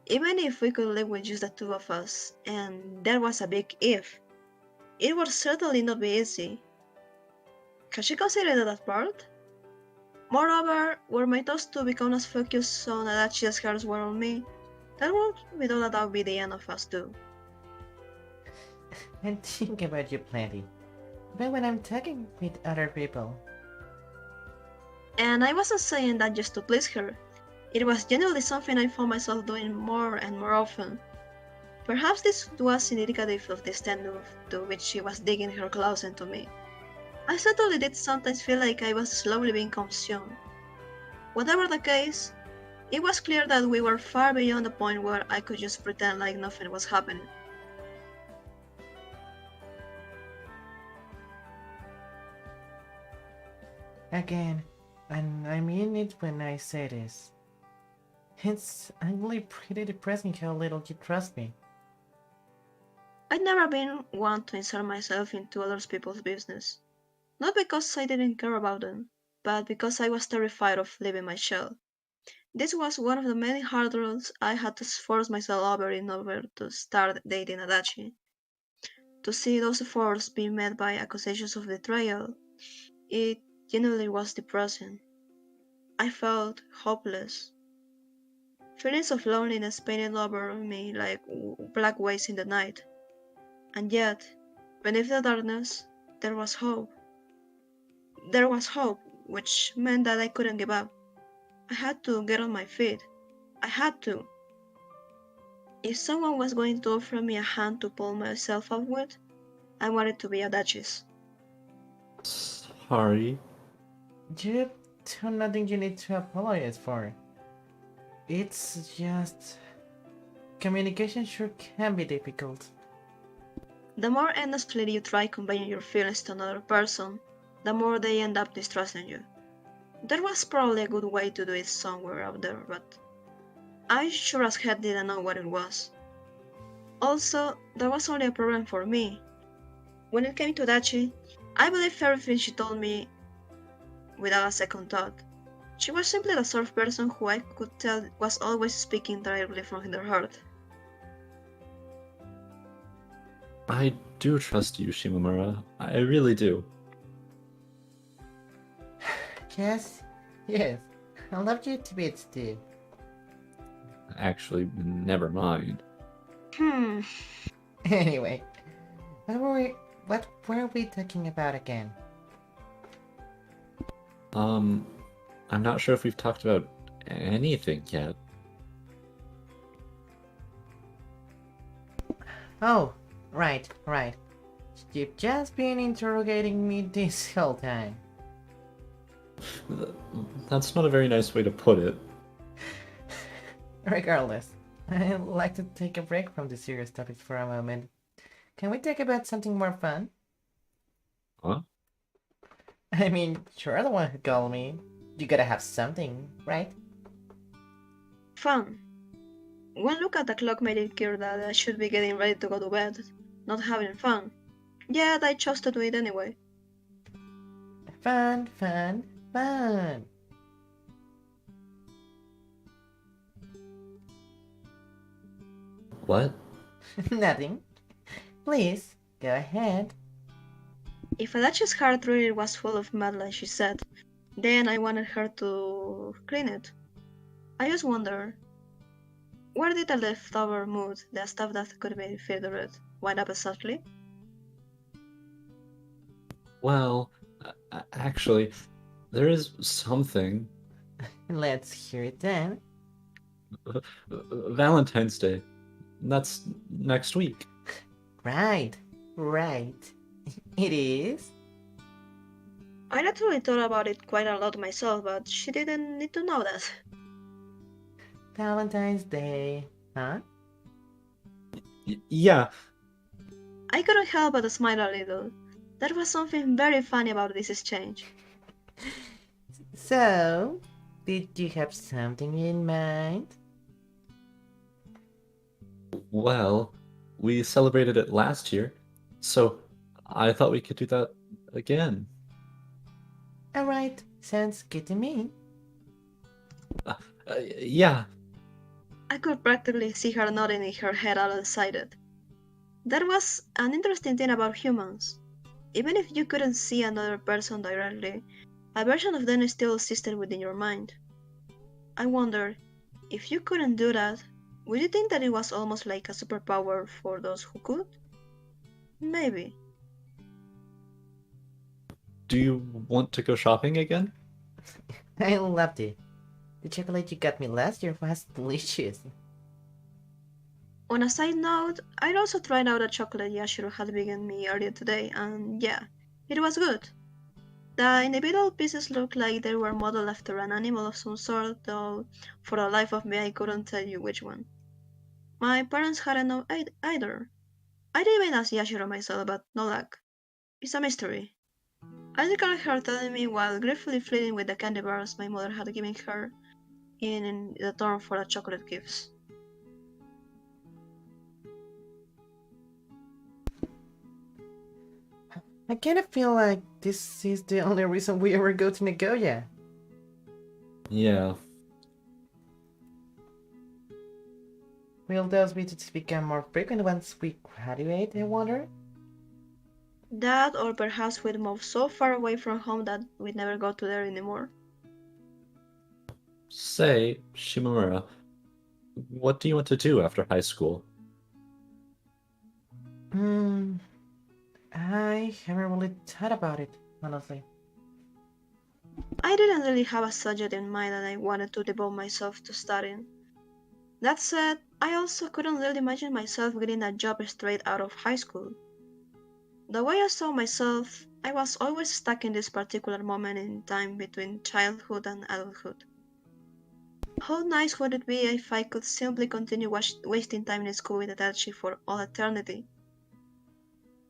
Even if we could live with just the two of us, and there was a big if, it would certainly not be easy. Can she consider that part? Moreover, were my thoughts to become as focused on Adachi as hers were on me, that would without a doubt be the end of us too. I think about you plenty. But when I'm talking with other people, And I wasn't saying that just to please her. It was genuinely something I found myself doing more and more often. Perhaps this was indicative of the extent to which she was digging her claws into me. I certainly did sometimes feel like I was slowly being consumed. Whatever the case, it was clear that we were far beyond the point where I could just pretend like nothing was happening. again, and I mean it when I say this, it's actually pretty depressing how little you trust me. I'd never been one to insert myself into other people's business. Not because I didn't care about them, but because I was terrified of leaving my shell. This was one of the many hurdles I had to force myself over in order to start dating Adachi. To see those efforts being met by accusations of betrayal, it genuinely was depressing. I felt hopeless. Feelings of loneliness painted over me like black waves in the night. And yet, beneath the darkness, there was hope. There was hope, which meant that I couldn't give up. I had to get on my feet. I had to. If someone was going to offer me a hand to pull myself up with, I wanted to be Adachi's. Sorry. You do nothing you need to apologize for. It's just communication sure can be difficult. The more earnestly you try conveying your feelings to another person, the more they end up distrusting you. There was probably a good way to do it somewhere out there, but I sure as heck didn't know what it was. Also, there was only a problem for me. When it came to Dachi, I believed everything she told me without a second thought. She was simply the sort of person who I could tell was always speaking directly from her heart. I do trust you, Shimamura. I really do. Yes, yes, I love you to bits too. Actually, never mind. Anyway, what were we talking about again? I'm not sure if we've talked about anything yet. Oh, right. You've just been interrogating me this whole time. That's not a very nice way to put it. Regardless, I'd like to take a break from the serious topics for a moment. Can we talk about something more fun? Huh? I mean, you're the one who called me. You gotta have something, right? Fun. One look at the clock made it clear that I should be getting ready to go to bed, not having fun. Yet I chose to do it anyway. Fun. What? Nothing. Please, go ahead. If Adachi's heart really was full of mud like she said, then I wanted her to clean it. I just wonder, where did the leftover mood, the stuff that could be filtered, wind up exactly? Well, actually, there is something. Let's hear it then. Valentine's Day. That's next week. Right. It is. I naturally thought about it quite a lot myself, but she didn't need to know that. Valentine's Day, huh? Yeah. I couldn't help but smile a little. There was something very funny about this exchange. So, did you have something in mind? Well, we celebrated it last year, so I thought we could do that again. Alright, sounds good to me. Yeah. I could practically see her nodding her head all excited. That was an interesting thing about humans. Even if you couldn't see another person directly, a version of them still existed within your mind. I wonder, if you couldn't do that, would you think that it was almost like a superpower for those who could? Maybe. Do you want to go shopping again? I loved it. The chocolate you got me last year was delicious. On a side note, I also tried out a chocolate Yashiro had given me earlier today, and yeah, it was good. The individual pieces looked like they were modeled after an animal of some sort, though for the life of me I couldn't tell you which one. My parents hadn't known either. I didn't even ask Yashiro myself, but no luck. It's a mystery. I recall her telling me while gratefully flirting with the candy bars my mother had given her in return for the chocolate gifts. I kinda feel like this is the only reason we ever go to Nagoya. Yeah. Will those visits become more frequent once we graduate, I wonder? That, or perhaps we'd move so far away from home that we'd never go to there anymore. Say, Shimamura, what do you want to do after high school? I haven't really thought about it, honestly. I didn't really have a subject in mind that I wanted to devote myself to studying. That said, I also couldn't really imagine myself getting a job straight out of high school. The way I saw myself, I was always stuck in this particular moment in time between childhood and adulthood. How nice would it be if I could simply continue wasting time in school with Adachi for all eternity?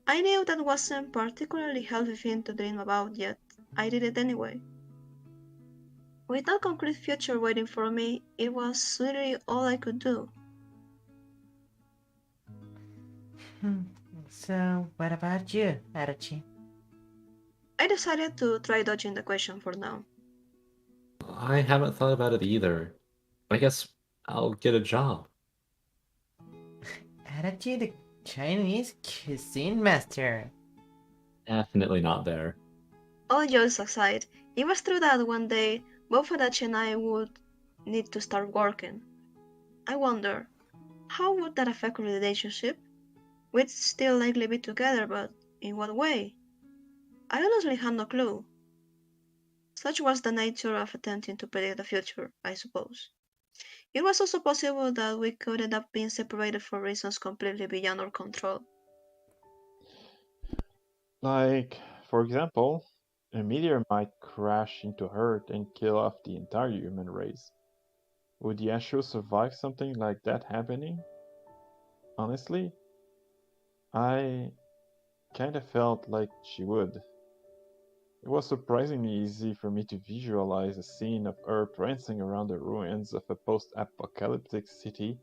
I knew that wasn't particularly healthy thing to dream about, yet I did it anyway. With no concrete future waiting for me, it was literally all I could do. So, what about you, Adachi? I decided to try dodging the question for now. I haven't thought about it either. I guess I'll get a job. Adachi, the Chinese cuisine master. Definitely not there. All jokes aside, it was true that one day both Adachi and I would need to start working. I wonder, how would that affect our relationship? We'd still likely be together, but in what way? I honestly had no clue. Such was the nature of attempting to predict the future, I suppose. It was also possible that we could end up being separated for reasons completely beyond our control. Like, for example, a meteor might crash into Earth and kill off the entire human race. Would Yashu survive something like that happening? Honestly, I kinda felt like she would. It was surprisingly easy for me to visualize a scene of her prancing around the ruins of a post-apocalyptic city.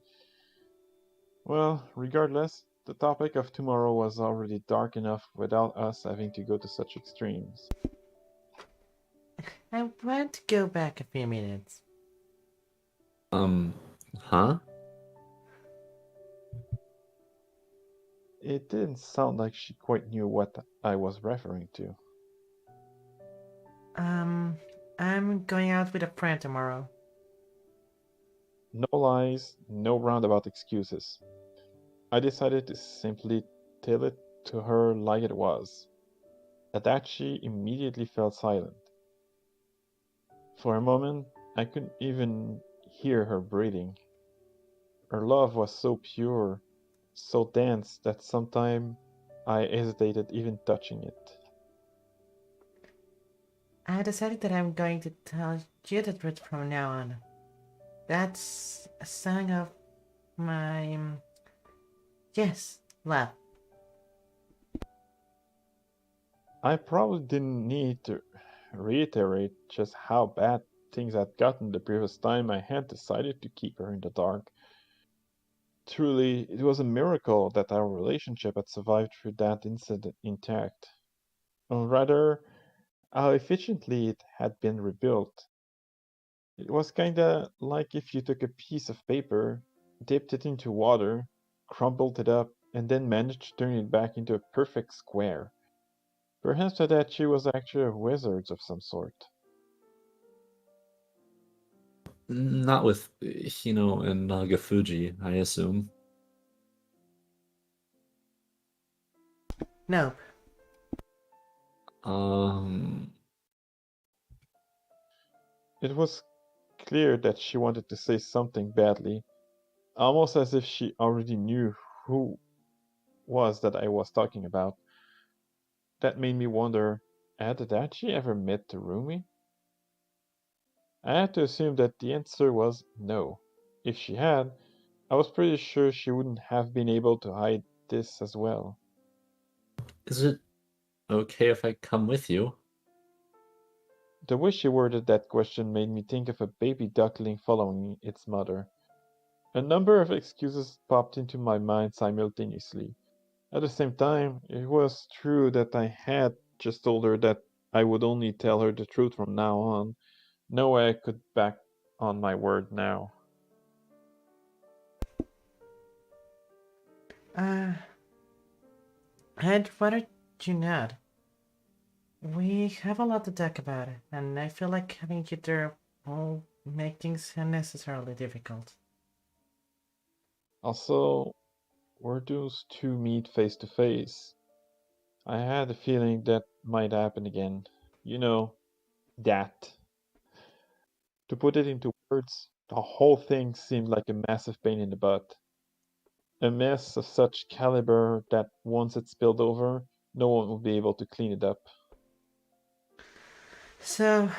Well, regardless, the topic of tomorrow was already dark enough without us having to go to such extremes. I want to go back a few minutes. Um, huh? It didn't sound like she quite knew what I was referring to. I'm going out with a friend tomorrow. No lies, no roundabout excuses. I decided to simply tell it to her like it was. Adachi immediately fell silent. For a moment, I couldn't even hear her breathing. Her love was so pure, so dense that sometimes I hesitated even touching it. I decided that I'm going to tell you the truth from now on. That's a sign of my yes, love. I probably didn't need to reiterate just how bad things had gotten the previous time I had decided to keep her in the dark. Truly, it was a miracle that our relationship had survived through that incident intact. Or rather, how efficiently it had been rebuilt. It was kinda like if you took a piece of paper, dipped it into water, crumpled it up, and then managed to turn it back into a perfect square. Perhaps Adachi was actually a wizard of some sort. Not with Hino and Nagafuji, I assume. Nope. Um, It was clear that she wanted to say something badly, almost as if she already knew who was that I was talking about. That made me wonder, had Adachi ever met Tarumi? I had to assume that the answer was no. If she had, I was pretty sure she wouldn't have been able to hide this as well. is it okay if I come with you? The way she worded that question made me think of a baby duckling following its mother. A number of excuses popped into my mind simultaneously. At the same time, it was true that I had just told her that I would only tell her the truth from now on. No way I could back on my word now. Uh, I'd rather you not. We have a lot to talk about, and I feel like having you there will make things unnecessarily difficult. Also, were those two meet face to face? I had a feeling that might happen again. You know, that. To put it into words, the whole thing seemed like a massive pain in the butt. A mess of such caliber that once it spilled over, no one would be able to clean it up. So,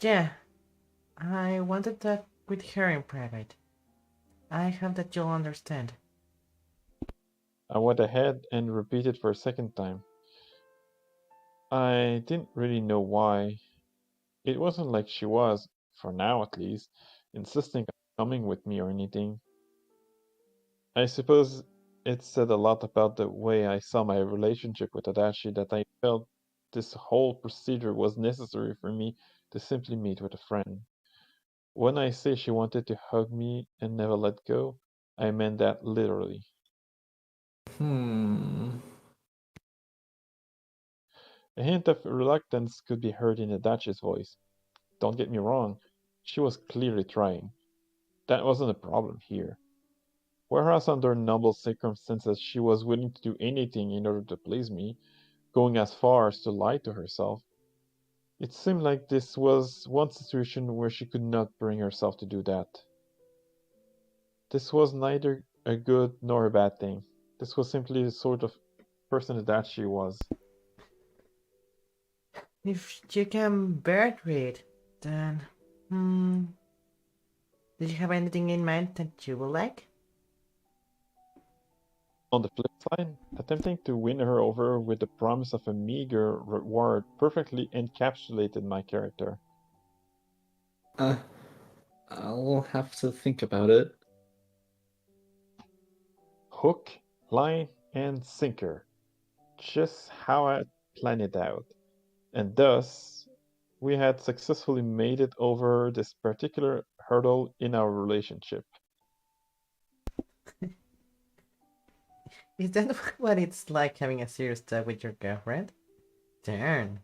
yeah, I wanted that with her in private. I hope that you'll understand. I went ahead and repeated for a second time. I didn't really know why. It wasn't like she was, for now at least, insisting on coming with me or anything. I suppose it said a lot about the way I saw my relationship with Adachi that I felt this whole procedure was necessary for me to simply meet with a friend. When I say she wanted to hug me and never let go, I meant that literally. Hmm. A hint of reluctance could be heard in Adachi's voice. Don't get me wrong, she was clearly trying. That wasn't a problem here. Whereas under normal circumstances she was willing to do anything in order to please me, going as far as to lie to herself, it seemed like this was one situation where she could not bring herself to do that. This was neither a good nor a bad thing. This was simply the sort of person that she was. If you can bear it, then, hmm, did you have anything in mind that you would like? On the flip side, attempting to win her over with the promise of a meager reward perfectly encapsulated my character. Uh, I'll have to think about it. Hook, line, and sinker. Just how I planned it out. And thus, we had successfully made it over this particular hurdle in our relationship. Is that what it's like having a serious talk with your girlfriend? Darn.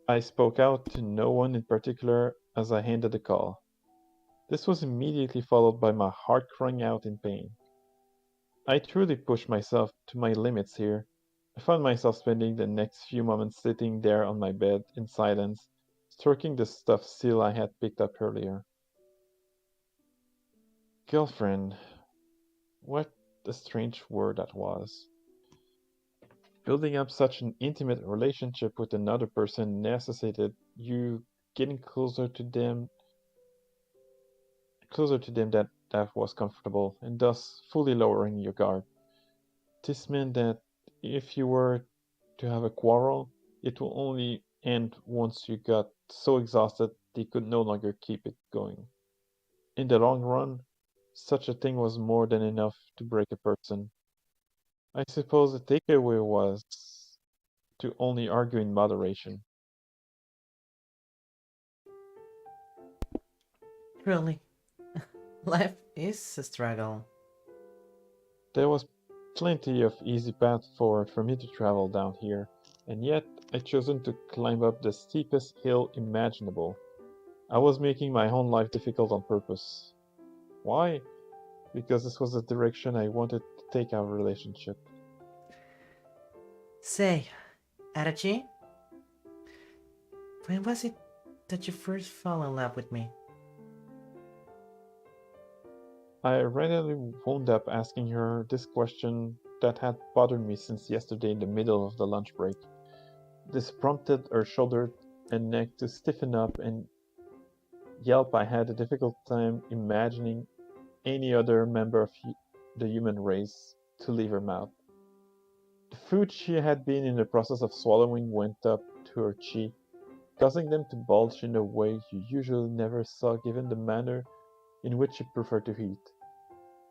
I spoke out to no one in particular as I handed the call. This was immediately followed by my heart crying out in pain. I truly pushed myself to my limits here. I found myself spending the next few moments sitting there on my bed in silence, stroking the stuffed seal I had picked up earlier. Girlfriend. What a strange word that was. Building up such an intimate relationship with another person necessitated you getting closer to them that was comfortable, and thus fully lowering your guard. This meant that if you were to have a quarrel, it will only end once you got so exhausted they could no longer keep it going. In the long run, such a thing was more than enough to break a person. I suppose the takeaway was to only argue in moderation. Truly, life is a struggle. There was plenty of easy paths forward for me to travel down here, and yet I'd chosen to climb up the steepest hill imaginable. I was making my own life difficult on purpose. Why? Because this was the direction I wanted to take our relationship. Say, Adachi, when was it that you first fell in love with me? I randomly wound up asking her this question that had bothered me since yesterday in the middle of the lunch break. This prompted her shoulder and neck to stiffen up and yelp. I had a difficult time imagining any other member of the human race to leave her mouth. The food she had been in the process of swallowing went up to her cheek, causing them to bulge in a way you usually never saw given the manner in which she preferred to eat.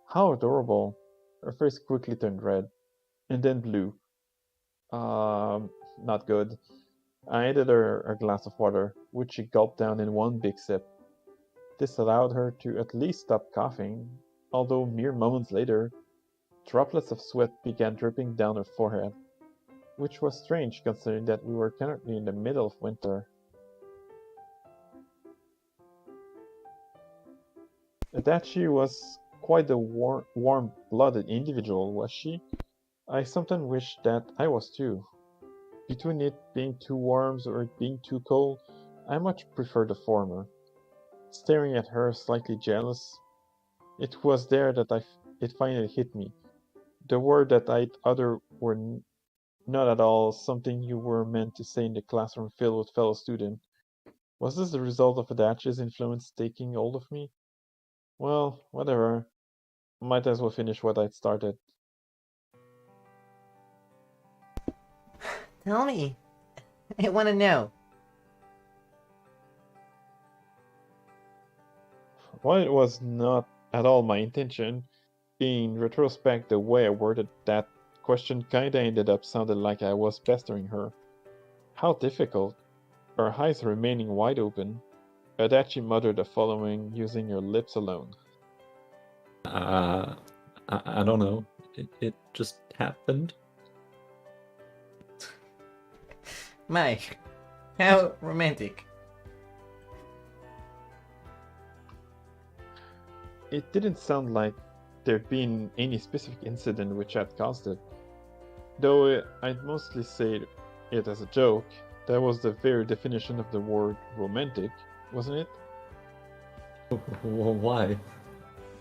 How adorable! Her face quickly turned red, and then blue. Not good. I handed her a glass of water, which she gulped down in one big sip. This allowed her to at least stop coughing, although mere moments later, droplets of sweat began dripping down her forehead, which was strange considering that we were currently in the middle of winter. Adachi was quite a warm-blooded individual, was she? I sometimes wish that I was too. Between it being too warm or it being too cold, I much prefer the former. Staring at her, slightly jealous, it was there that it finally hit me. The word that I'd uttered were not at all something you were meant to say in the classroom filled with fellow students. Was this the result of Adachi's influence taking hold of me? Well, whatever. Might as well finish what I'd started. Tell me. I want to know. While it was not at all my intention, in retrospect, the way I worded that question kinda ended up sounding like I was pestering her. How difficult. Her eyes remaining wide open, Adachi muttered the following using her lips alone. I don't know. It just happened. Mike, how romantic. It didn't sound like there'd been any specific incident which had caused it. Though I'd mostly say it as a joke, that was the very definition of the word romantic, wasn't it? Why?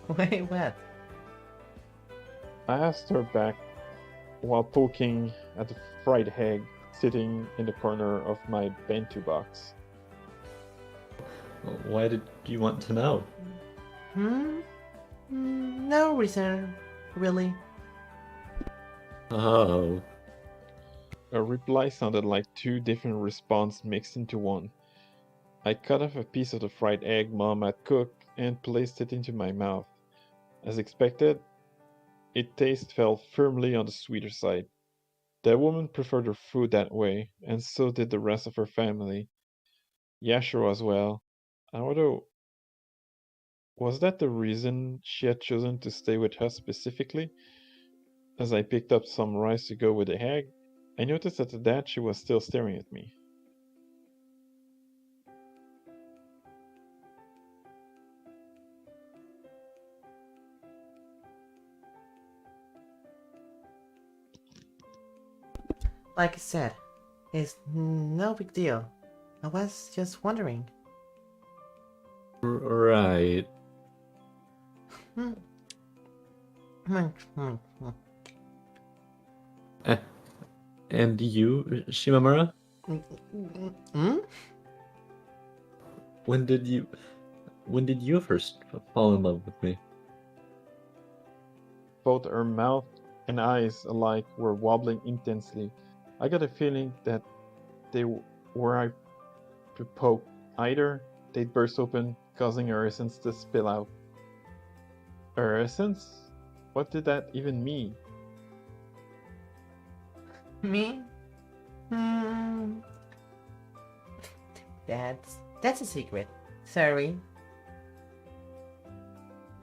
Wait, what? I asked her back while poking at the fried egg sitting in the corner of my bento box. Why did you want to know? No reason, really. Oh. Her reply sounded like two different responses mixed into one. I cut off a piece of the fried egg Mom had cooked and placed it into my mouth. As expected, its taste fell firmly on the sweeter side. The woman preferred her food that way, and so did the rest of her family. Yashiro as well. Although Was that the reason she had chosen to stay with us specifically? As I picked up some rice to go with the egg, I noticed that Adachi was still staring at me. Like I said, it's no big deal. I was just wondering. Right. Hmm. Hmm, hmm, hmm. Eh, and you, Shimamura? Hmm? When did you first fall in love with me? Both her mouth and eyes alike were wobbling intensely. I got a feeling that were I to poke either, they'd burst open, causing her essence to spill out. Her essence? What did that even mean? Me? Hmm. That's a secret. Sorry.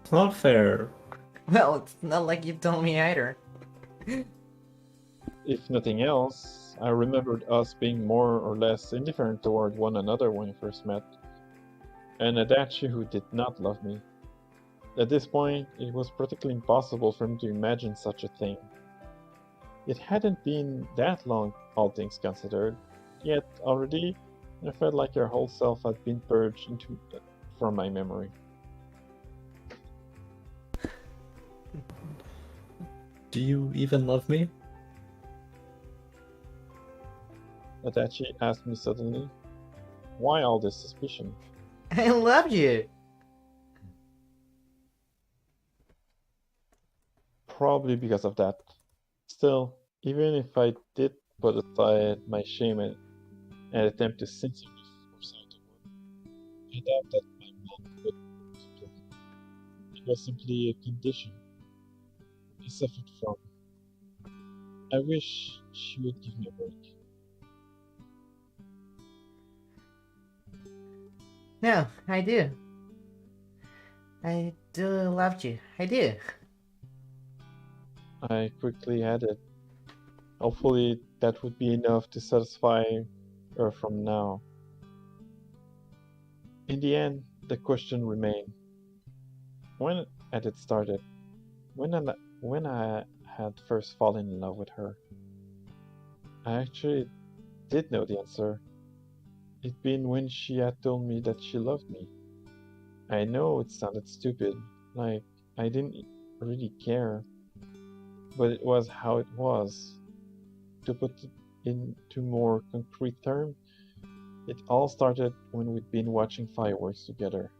It's not fair. Well, it's not like you told me either. If nothing else, I remembered us being more or less indifferent toward one another when we first met. An Adachi who did not love me. At this point, it was practically impossible for me to imagine such a thing. It hadn't been that long, all things considered, yet already I felt like her whole self had been purged from my memory. Do you even love me? Adachi asked me suddenly, why all this suspicion? I love you. Probably because of that. Still, even if I did put aside my shame and attempt to sincerely force out the word, I doubt that my mom would comply. It was simply a condition I suffered from. I wish she would give me a break. No, I do. I do love you. I do. I quickly added, hopefully that would be enough to satisfy her from now. In the end, the question remained, when had it started? When I had first fallen in love with her? I actually did know the answer. It'd been when she had told me that she loved me. I know it sounded stupid, like I didn't really care, but it was how it was. To put it into more concrete terms, it all started when we'd been watching fireworks together.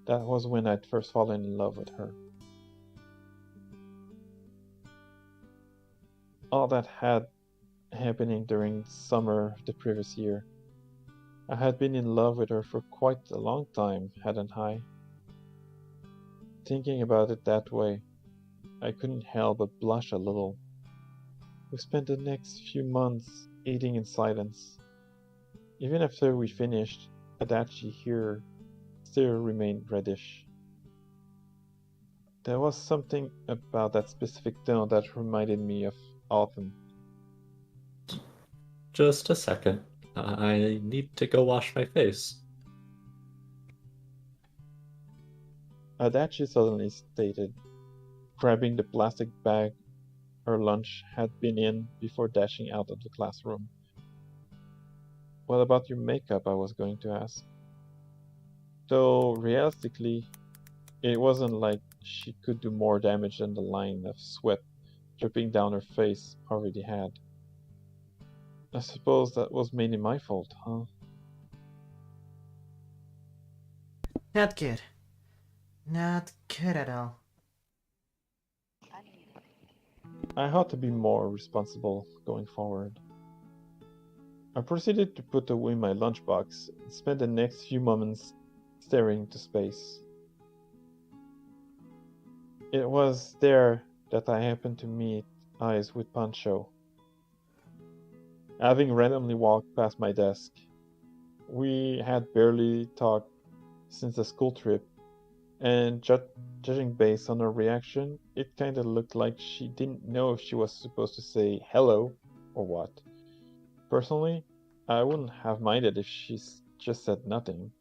That was when I'd first fallen in love with her. All that had happening during summer of the previous year. I had been in love with her for quite a long time, hadn't I? Thinking about it that way, I couldn't help but blush a little. We spent the next few months eating in silence. Even after we finished, Adachi here still remained reddish. There was something about that specific tone that reminded me of autumn. Just a second. I need to go wash my face. Adachi suddenly stated, grabbing the plastic bag her lunch had been in before dashing out of the classroom. What about your makeup? I was going to ask. Though realistically, it wasn't like she could do more damage than the line of sweat dripping down her face already had. I suppose that was mainly my fault, huh? Not good. Not good at all. I ought to be more responsible going forward. I proceeded to put away my lunchbox and spent the next few moments staring into space. It was there that I happened to meet eyes with Pancho. Having randomly walked past my desk, we had barely talked since the school trip, And judging based on her reaction, it kinda looked like she didn't know if she was supposed to say hello or what. Personally, I wouldn't have minded if she just said nothing.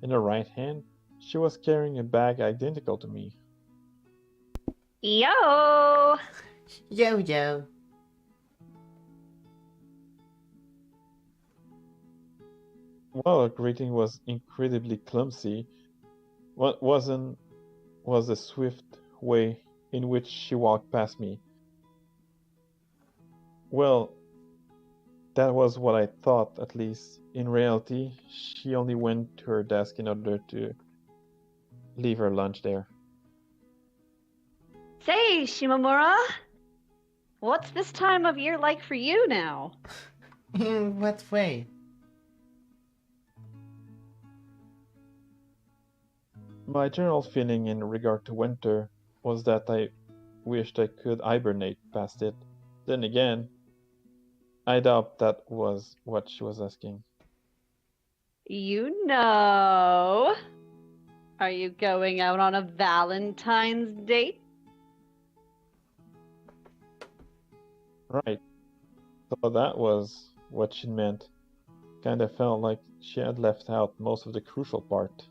In her right hand, she was carrying a bag identical to me. Yo! Yo yo. While her greeting was incredibly clumsy, what wasn't was the swift way in which she walked past me. Well, that was what I thought, at least. In reality, she only went to her desk in order to leave her lunch there. Say, Shimamura! What's this time of year like for you now? In what way? My general feeling in regard to winter was that I wished I could hibernate past it. Then again, I doubt that was what she was asking. You know. Are you going out on a Valentine's date? Right. So that was what she meant. Kinda felt like she had left out most of the crucial part.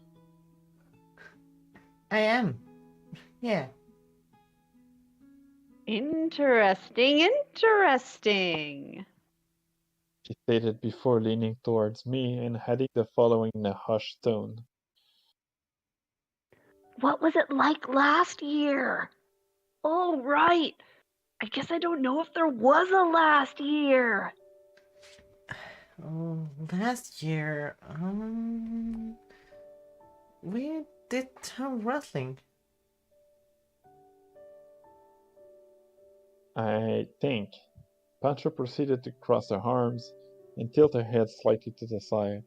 I am. Yeah. Interesting, interesting. She stated before leaning towards me and adding the following in a hushed tone. What was it like last year? Oh, right. I guess I don't know if there was a last year. Oh, last year, we did some wrestling. I think. Pancho proceeded to cross her arms and tilt her head slightly to the side.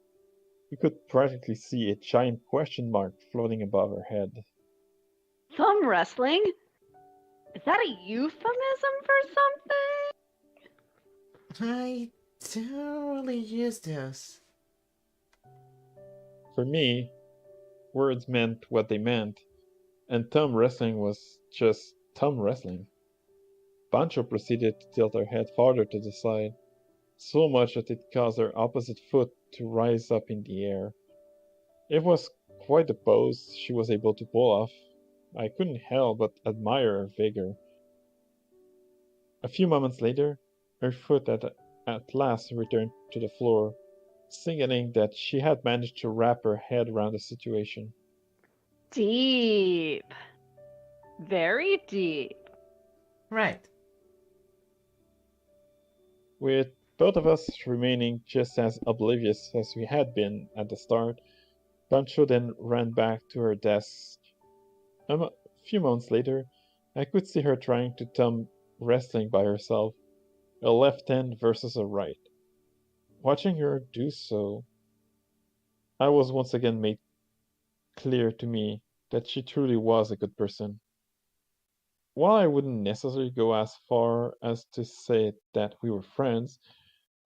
We could practically see a giant question mark floating above her head. Thumb wrestling? Is that a euphemism for something? I don't really use those. For me, words meant what they meant, and thumb wrestling was just thumb wrestling. Pancho proceeded to tilt her head farther to the side, so much that it caused her opposite foot to rise up in the air. It was quite a pose she was able to pull off. I couldn't help but admire her vigor. A few moments later, her foot at last returned to the floor, signaling that she had managed to wrap her head around the situation. Deep. Very deep. Right. With both of us remaining just as oblivious as we had been at the start, Pancho then ran back to her desk. A few moments later, I could see her trying to thumb wrestling by herself, a left hand versus a right. Watching her do so, I was once again made clear to me that she truly was a good person. While I wouldn't necessarily go as far as to say that we were friends,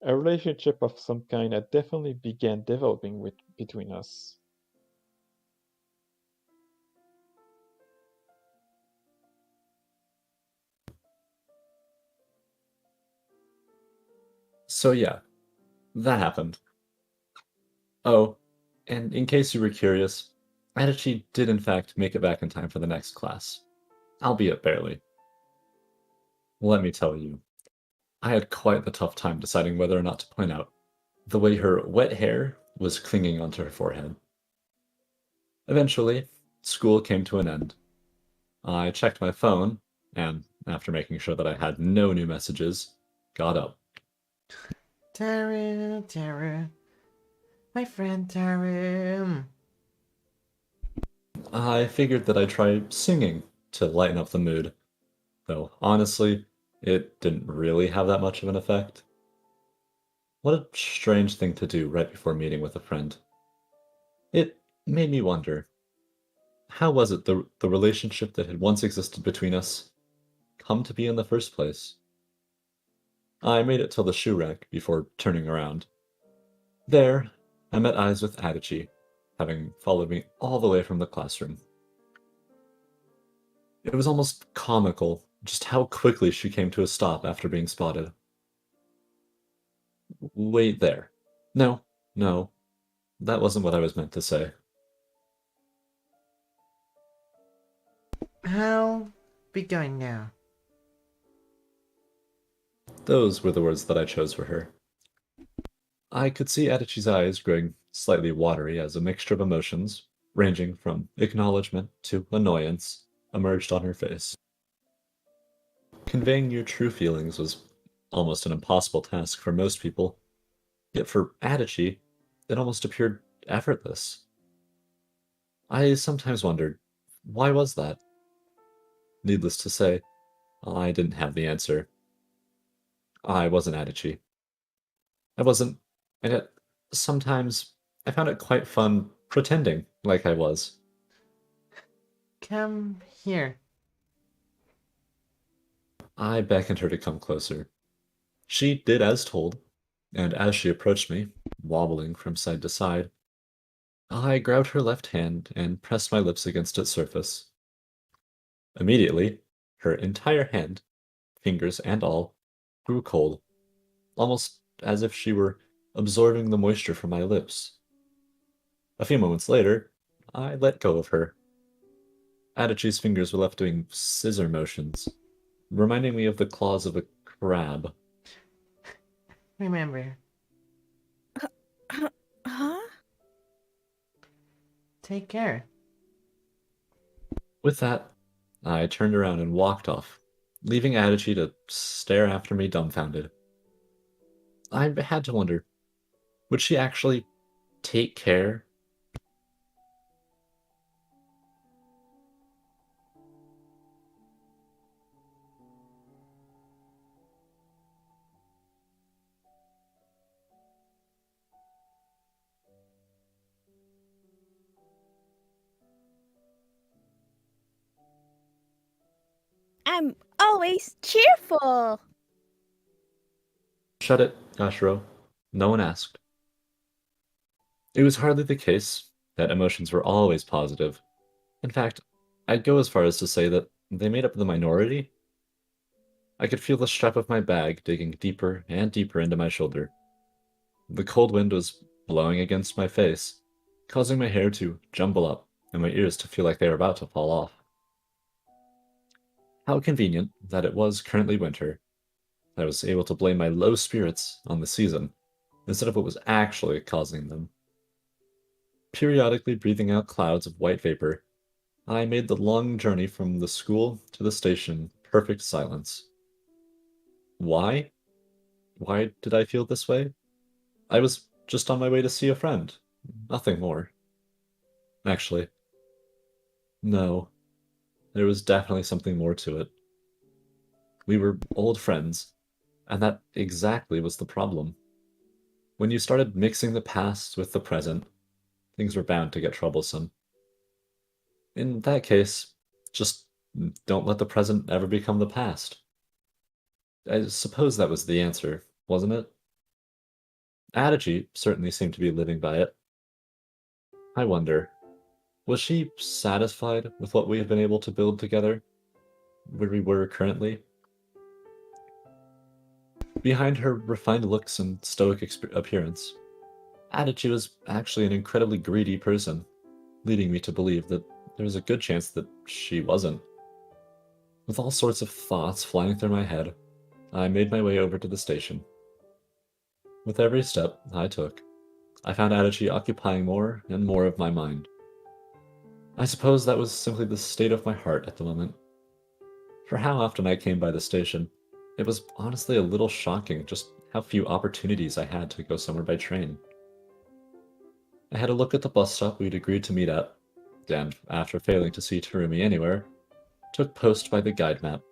a relationship of some kind had definitely began developing between us. So yeah, that happened. Oh, and in case you were curious, Adachi did in fact make it back in time for the next class, albeit barely. Let me tell you, I had quite the tough time deciding whether or not to point out the way her wet hair was clinging onto her forehead. Eventually, school came to an end. I checked my phone, and after making sure that I had no new messages, got up. Taru. My friend Taru. I figured that I'd try singing to lighten up the mood, though honestly, it didn't really have that much of an effect. What a strange thing to do right before meeting with a friend. It made me wonder, how was it the relationship that had once existed between us come to be in the first place? I made it till the shoe rack before turning around. There, I met eyes with Adachi, having followed me all the way from the classroom. It was almost comical just how quickly she came to a stop after being spotted. Wait there. No, no, that wasn't what I was meant to say. I'll be going now. Those were the words that I chose for her. I could see Adachi's eyes growing slightly watery as a mixture of emotions, ranging from acknowledgement to annoyance, emerged on her face. Conveying your true feelings was almost an impossible task for most people, yet for Adachi, it almost appeared effortless. I sometimes wondered, why was that? Needless to say, I didn't have the answer. I wasn't Adachi. I wasn't, and yet sometimes I found it quite fun pretending like I was. Come here. I beckoned her to come closer. She did as told, and as she approached me, wobbling from side to side, I grabbed her left hand and pressed my lips against its surface. Immediately, her entire hand, fingers and all, grew cold, almost as if she were absorbing the moisture from my lips. A few moments later, I let go of her. Adachi's fingers were left doing scissor motions, reminding me of the claws of a crab. Remember, Huh? take care. With that, I turned around and walked off, leaving Adachi to stare after me dumbfounded. I had to wonder, would she actually take care? I'm always cheerful. Shut it, Yashiro. No one asked. It was hardly the case that emotions were always positive. In fact, I'd go as far as to say that they made up the minority. I could feel the strap of my bag digging deeper and deeper into my shoulder. The cold wind was blowing against my face, causing my hair to jumble up and my ears to feel like they were about to fall off. How convenient that it was currently winter. I was able to blame my low spirits on the season, instead of what was actually causing them. Periodically breathing out clouds of white vapor, I made the long journey from the school to the station in perfect silence. Why? Why did I feel this way? I was just on my way to see a friend. Nothing more. Actually, no. There was definitely something more to it. We were old friends, and that exactly was the problem. When you started mixing the past with the present, things were bound to get troublesome. In that case, just don't let the present ever become the past. I suppose that was the answer, wasn't it? Adachi certainly seemed to be living by it. I wonder, was she satisfied with what we have been able to build together? Where we were currently? Behind her refined looks and stoic appearance, Adachi was actually an incredibly greedy person, leading me to believe that there was a good chance that she wasn't. With all sorts of thoughts flying through my head, I made my way over to the station. With every step I took, I found Adachi occupying more and more of my mind. I suppose that was simply the state of my heart at the moment. For how often I came by the station, it was honestly a little shocking just how few opportunities I had to go somewhere by train. I had a look at the bus stop we'd agreed to meet at, and after failing to see Tarumi anywhere, took post by the guide map.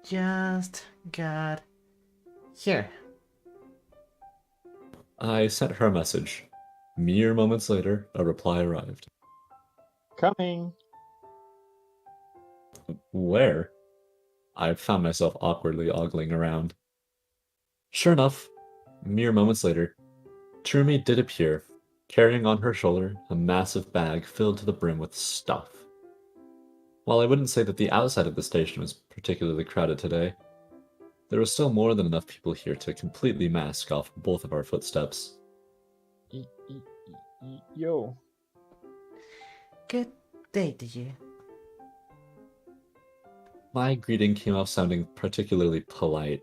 Just got here. I sent her a message. Mere moments later, a reply arrived. Coming. Where? I found myself awkwardly ogling around. Sure enough, mere moments later, Tarumi did appear, carrying on her shoulder a massive bag filled to the brim with stuff. While I wouldn't say that the outside of the station was particularly crowded today, there was still more than enough people here to completely mask off both of our footsteps. Yo. Good day to you. My greeting came off sounding particularly polite.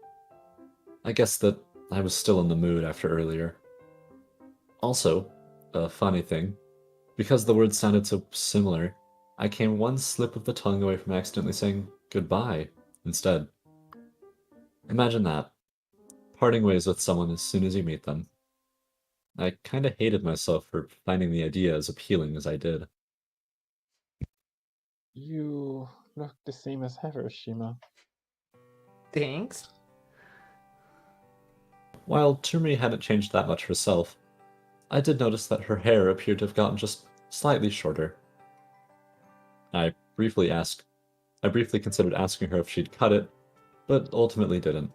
I guess that I was still in the mood after earlier. Also, a funny thing, because the words sounded so similar, I came one slip of the tongue away from accidentally saying goodbye instead. Imagine that. Parting ways with someone as soon as you meet them. I kinda hated myself for finding the idea as appealing as I did. You look the same as ever, Shima. Thanks. While Tarumi hadn't changed that much herself, I did notice that her hair appeared to have gotten just slightly shorter. I briefly considered asking her if she'd cut it, but ultimately didn't.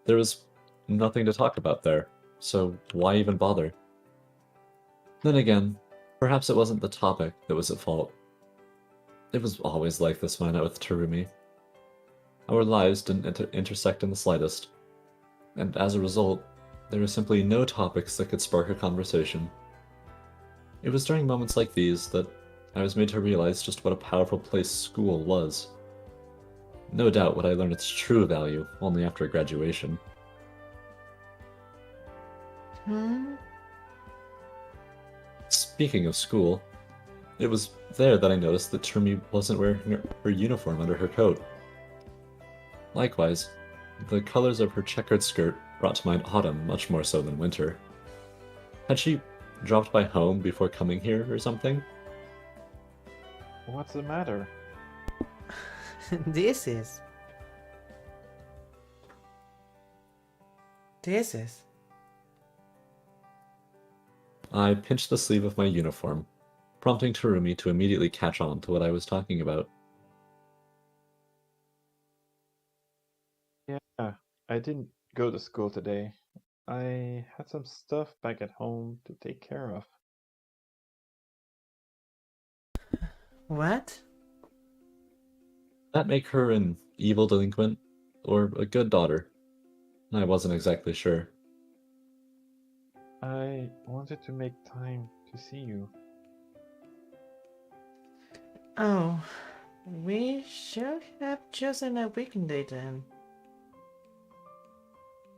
There was nothing to talk about there, so why even bother? Then again, perhaps it wasn't the topic that was at fault. It was always like this when I met with Tarumi. Our lives didn't intersect in the slightest, and as a result, there were simply no topics that could spark a conversation. It was during moments like these that I was made to realize just what a powerful place school was. No doubt would I learn its true value only after graduation. Speaking of school, it was there that I noticed that Tarumi wasn't wearing her uniform under her coat. Likewise, the colors of her checkered skirt brought to mind autumn much more so than winter. Had she dropped by home before coming here or something? What's the matter? This is. I pinched the sleeve of my uniform, prompting Tarumi to immediately catch on to what I was talking about. Yeah, I didn't go to school today. I had some stuff back at home to take care of. What? That make her an evil delinquent or a good daughter? I wasn't exactly sure. I wanted to make time to see you. Oh, we should have chosen a weekday then.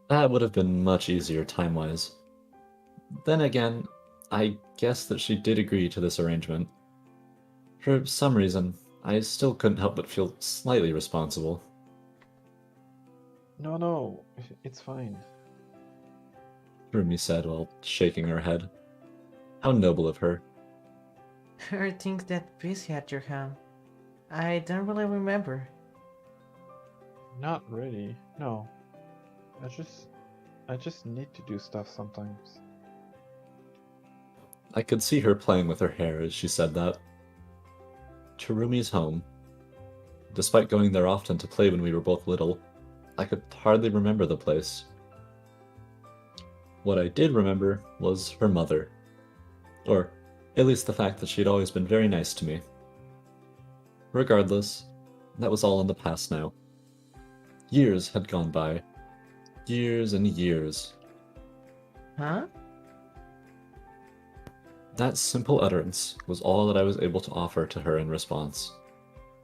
That would have been much easier time-wise. Then again, I guess that she did agree to this arrangement. For some reason, I still couldn't help but feel slightly responsible. No, it's fine. Rumi said while shaking her head. How noble of her. Are things that busy at your home? I don't really remember. Not really, no. I just need to do stuff sometimes. I could see her playing with her hair as she said that. Tarumi's home. Despite going there often to play when we were both little, I could hardly remember the place. What I did remember was her mother. Or at least the fact that she'd always been very nice to me. Regardless, that was all in the past now. Years had gone by. Years and years. Huh? That simple utterance was all that I was able to offer to her in response.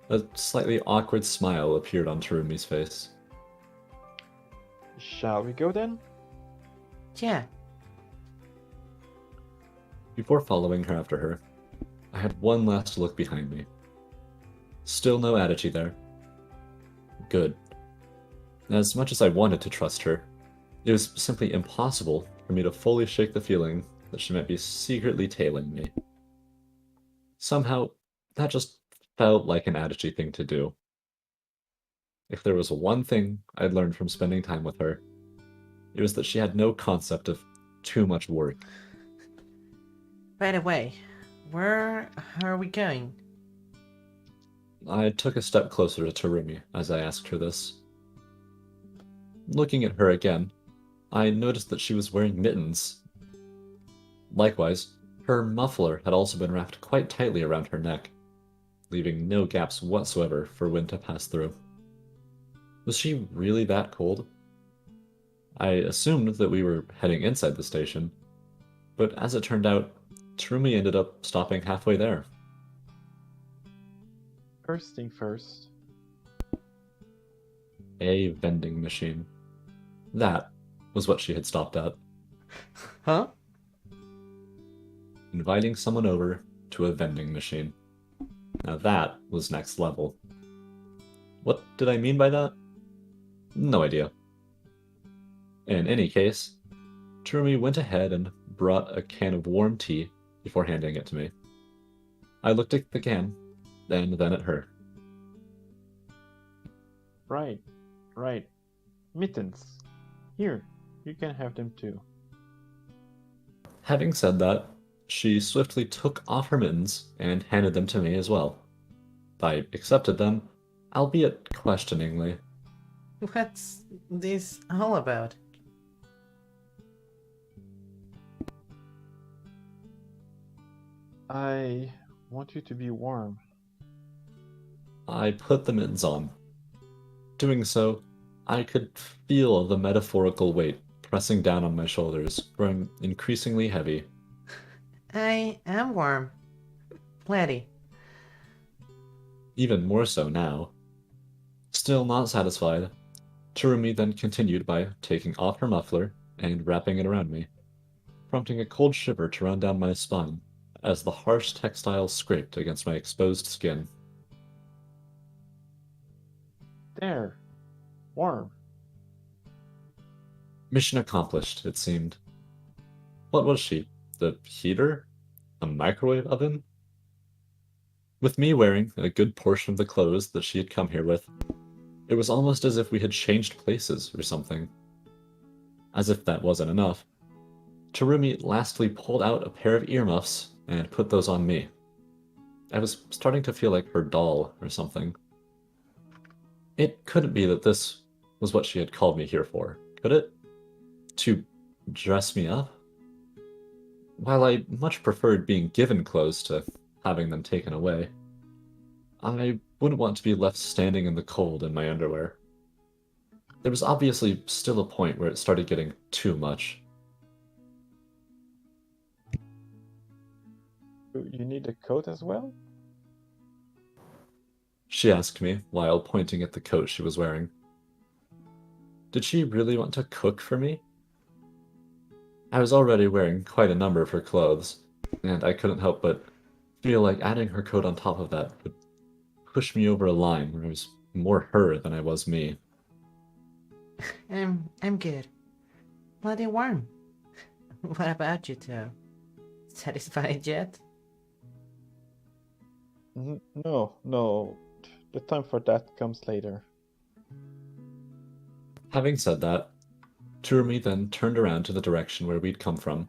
A slightly awkward smile appeared on Tarumi's face. Shall we go then? Yeah. Before following her after her, I had one last look behind me. Still no Adachi there. Good. As much as I wanted to trust her, it was simply impossible for me to fully shake the feeling that she might be secretly tailing me. Somehow, that just felt like an Adachi thing to do. If there was one thing I'd learned from spending time with her, it was that she had no concept of too much work. By the way, where are we going? I took a step closer to Tarumi as I asked her this. Looking at her again, I noticed that she was wearing mittens. Likewise, her muffler had also been wrapped quite tightly around her neck. leaving no gaps whatsoever for wind to pass through. Was she really that cold? I assumed that we were heading inside the station, but as it turned out, Tarumi ended up stopping halfway there. First thing first. A vending machine. That was what she had stopped at. Huh? Inviting someone over to a vending machine. Now that was next level. What did I mean by that? No idea. In any case, Tarumi went ahead and brought a can of warm tea before handing it to me. I looked at the can, and then at her. Right. Mittens. Here, you can have them too. Having said that, she swiftly took off her mittens and handed them to me as well. I accepted them, albeit questioningly. What's this all about? I want you to be warm. I put the mittens on. Doing so, I could feel the metaphorical weight pressing down on my shoulders, growing increasingly heavy. I am warm. Plenty. Even more so now. Still not satisfied, Tarumi then continued by taking off her muffler and wrapping it around me, prompting a cold shiver to run down my spine as the harsh textile scraped against my exposed skin. There. Warm. Mission accomplished, it seemed. What was she? The heater? A microwave oven? With me wearing a good portion of the clothes that she had come here with, it was almost as if we had changed places or something. As if that wasn't enough, Tarumi lastly pulled out a pair of earmuffs and put those on me. I was starting to feel like her doll or something. It couldn't be that this was what she had called me here for, could it? To dress me up? While I much preferred being given clothes to having them taken away, I wouldn't want to be left standing in the cold in my underwear. There was obviously still a point where it started getting too much. You need a coat as well? She asked me while pointing at the coat she was wearing. Did she really want to cook for me? I was already wearing quite a number of her clothes, and I couldn't help but feel like adding her coat on top of that would push me over a line where I was more her than I was me. I'm good. Plenty warm. What about you, Toe? Satisfied yet? No. The time for that comes later. Having said that, Tarumi then turned around to the direction where we'd come from.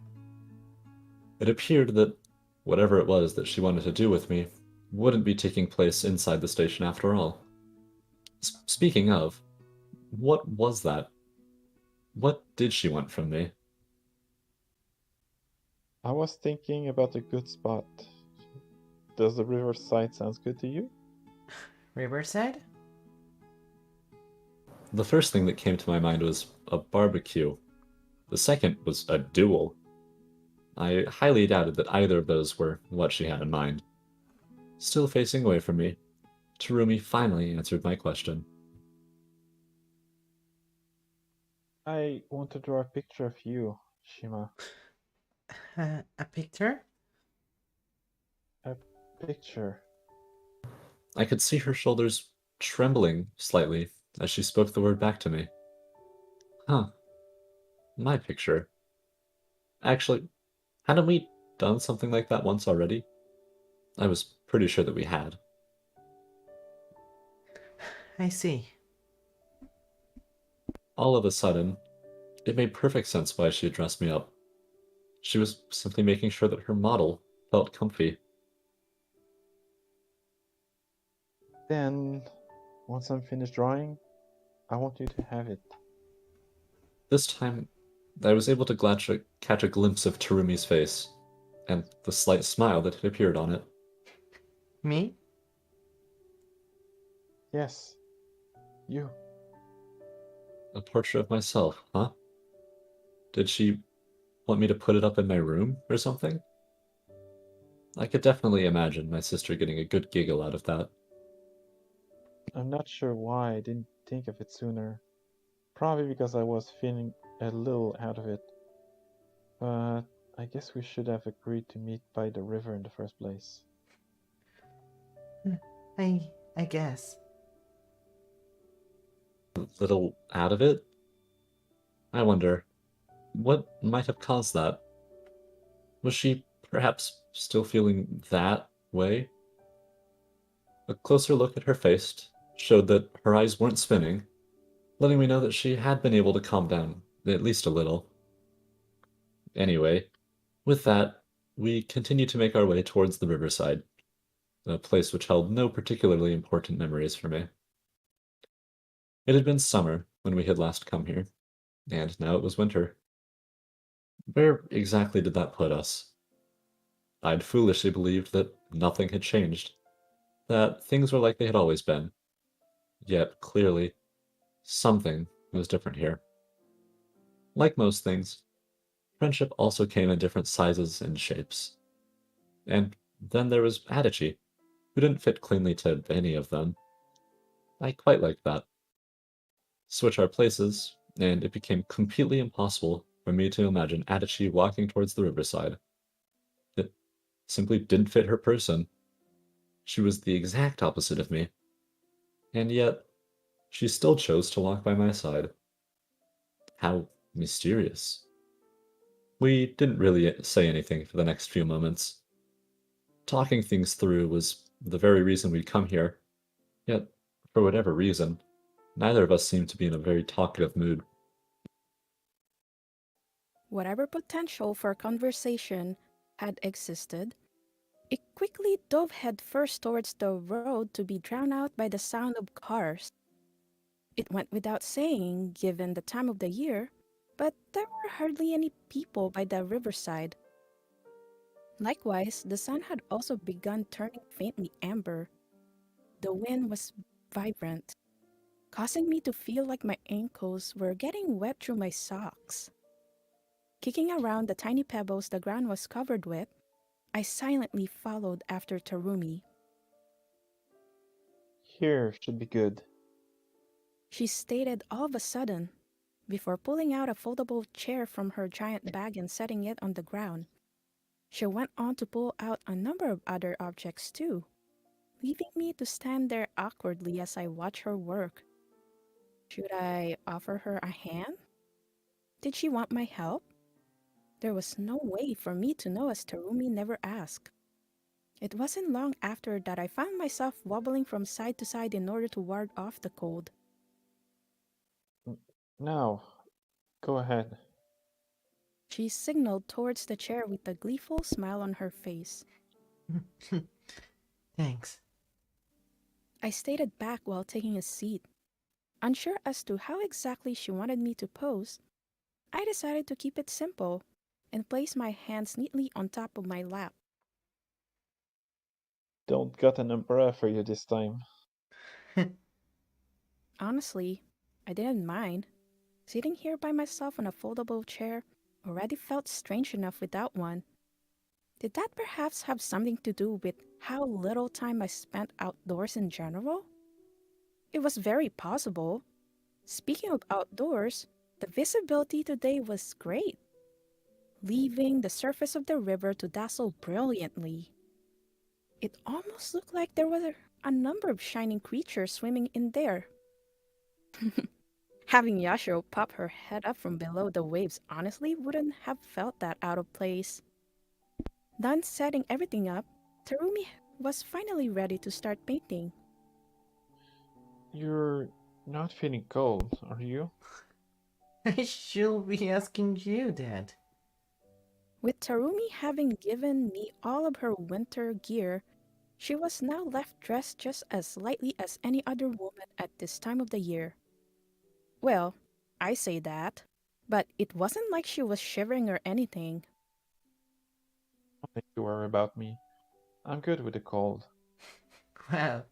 It appeared that whatever it was that she wanted to do with me wouldn't be taking place inside the station after all. Speaking of, what was that? What did she want from me? I was thinking about a good spot. Does the riverside sound good to you? Riverside? The first thing that came to my mind was a barbecue. The second was a duel. I highly doubted that either of those were what she had in mind. Still facing away from me, Tarumi finally answered my question. I want to draw a picture of you, Shima. A picture? A picture. I could see her shoulders trembling slightly as she spoke the word back to me. Huh. My picture. Actually, hadn't we done something like that once already? I was pretty sure that we had. I see. All of a sudden, it made perfect sense why she had dressed me up. She was simply making sure that her model felt comfy. Then, once I'm finished drawing, I want you to have it. This time, I was able to catch a glimpse of Tarumi's face, and the slight smile that had appeared on it. Me? Yes. You. A portrait of myself, huh? Did she want me to put it up in my room or something? I could definitely imagine my sister getting a good giggle out of that. I'm not sure why I didn't think of it sooner. Probably because I was feeling a little out of it. But I guess we should have agreed to meet by the river in the first place. I guess. A little out of it? I wonder, what might have caused that? Was she perhaps still feeling that way? A closer look at her face showed that her eyes weren't spinning, letting me know that she had been able to calm down, at least a little. Anyway, with that, we continued to make our way towards the riverside, a place which held no particularly important memories for me. It had been summer when we had last come here, and now it was winter. Where exactly did that put us? I'd foolishly believed that nothing had changed, that things were like they had always been. Yet, clearly, something was different here. Like most things, friendship also came in different sizes and shapes. And then there was Adachi, who didn't fit cleanly to any of them. I quite liked that. Switch our places, and it became completely impossible for me to imagine Adachi walking towards the riverside. It simply didn't fit her person. She was the exact opposite of me. And yet, she still chose to walk by my side. How mysterious. We didn't really say anything for the next few moments. Talking things through was the very reason we'd come here, yet, for whatever reason, neither of us seemed to be in a very talkative mood. Whatever potential for conversation had existed, it quickly dove headfirst towards the road to be drowned out by the sound of cars. It went without saying, given the time of the year, but there were hardly any people by the riverside. Likewise, the sun had also begun turning faintly amber. The wind was vibrant, causing me to feel like my ankles were getting wet through my socks. Kicking around the tiny pebbles the ground was covered with, I silently followed after Tarumi. Here should be good. She stated all of a sudden, before pulling out a foldable chair from her giant bag and setting it on the ground. She went on to pull out a number of other objects too, leaving me to stand there awkwardly as I watch her work. Should I offer her a hand? Did she want my help? There was no way for me to know as Tarumi never asked. It wasn't long after that I found myself wobbling from side to side in order to ward off the cold. Now, go ahead. She signaled towards the chair with a gleeful smile on her face. Thanks. I stated back while taking a seat. Unsure as to how exactly she wanted me to pose, I decided to keep it simple and place my hands neatly on top of my lap. Don't got an umbrella for you this time. Honestly, I didn't mind. Sitting here by myself on a foldable chair already felt strange enough without one. Did that perhaps have something to do with how little time I spent outdoors in general? It was very possible. Speaking of outdoors, the visibility today was great, leaving the surface of the river to dazzle brilliantly. It almost looked like there were a number of shining creatures swimming in there. Having Yashiro pop her head up from below the waves honestly wouldn't have felt that out of place. Done setting everything up, Tarumi was finally ready to start painting. You're not feeling cold, are you? I should be asking you that. With Tarumi having given me all of her winter gear, she was now left dressed just as lightly as any other woman at this time of the year. Well, I say that, but it wasn't like she was shivering or anything. Don't need to worry about me. I'm good with the cold. Wow,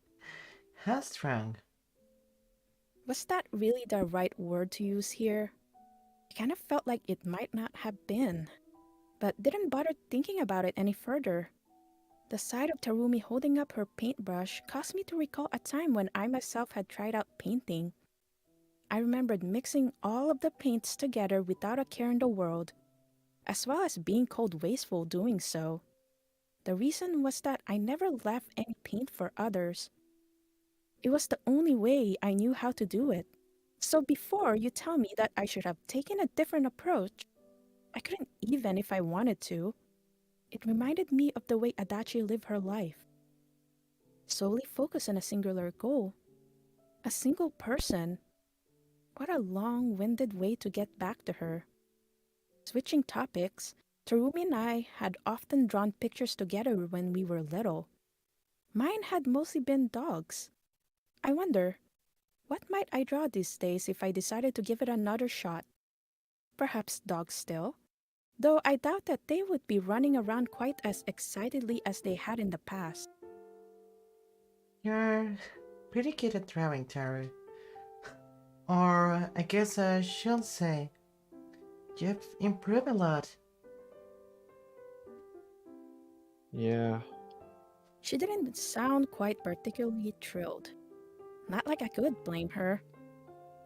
how strong. Was that really the right word to use here? I kind of felt like it might not have been, but didn't bother thinking about it any further. The sight of Tarumi holding up her paintbrush caused me to recall a time when I myself had tried out painting. I remembered mixing all of the paints together without a care in the world, as well as being called wasteful doing so. The reason was that I never left any paint for others. It was the only way I knew how to do it. So before you tell me that I should have taken a different approach, I couldn't even if I wanted to. It reminded me of the way Adachi lived her life. Solely focused on a singular goal. A single person. What a long-winded way to get back to her. Switching topics, Tarumi and I had often drawn pictures together when we were little. Mine had mostly been dogs. I wonder, what might I draw these days if I decided to give it another shot? Perhaps dogs still, though I doubt that they would be running around quite as excitedly as they had in the past. You're pretty good at drawing, Taru. Or I guess I should say, you've improved a lot. Yeah. She didn't sound quite particularly thrilled. Not like I could blame her.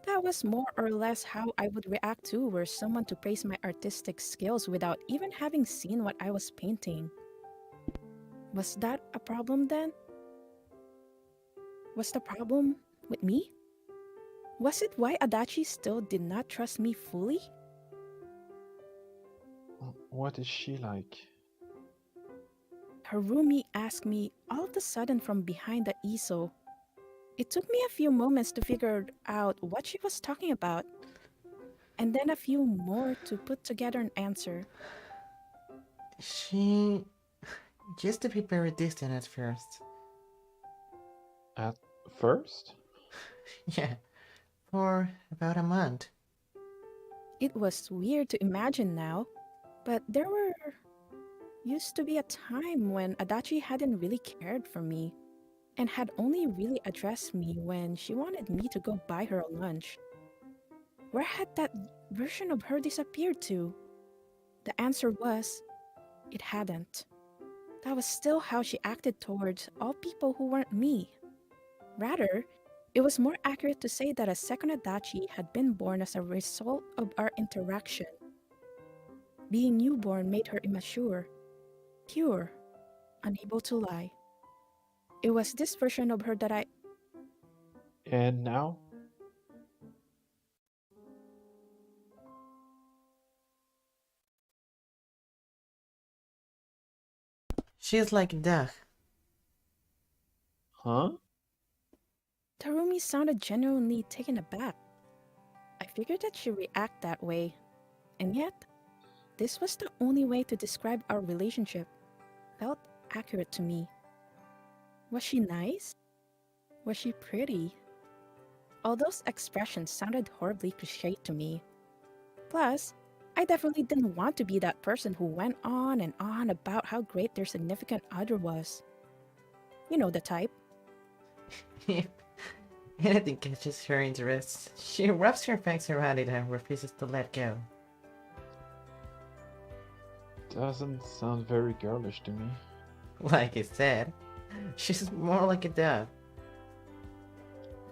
That was more or less how I would react to were someone to praise my artistic skills without even having seen what I was painting. Was that a problem then? Was the problem with me? Was it why Adachi still did not trust me fully? What is she like? Harumi asked me all of a sudden from behind the easel. It took me a few moments to figure out what she was talking about, and then a few more to put together an answer. She used to be very distant at first. At first? Yeah, for about a month. It was weird to imagine now, but there used to be a time when Adachi hadn't really cared for me, and had only really addressed me when she wanted me to go buy her a lunch. Where had that version of her disappeared to? The answer was, it hadn't. That was still how she acted towards all people who weren't me. Rather, it was more accurate to say that a second Adachi had been born as a result of our interaction. Being newborn made her immature, pure, unable to lie. It was this version of her that I... And now? She's like that. Huh? Tarumi sounded genuinely taken aback. I figured that she'd react that way, and yet, this was the only way to describe our relationship. Felt accurate to me. Was she nice? Was she pretty? All those expressions sounded horribly cliched to me. Plus, I definitely didn't want to be that person who went on and on about how great their significant other was. You know the type. If anything catches her interest, she wraps her fangs around it and refuses to let go. Doesn't sound very girlish to me. Like I said, she's more like a dove.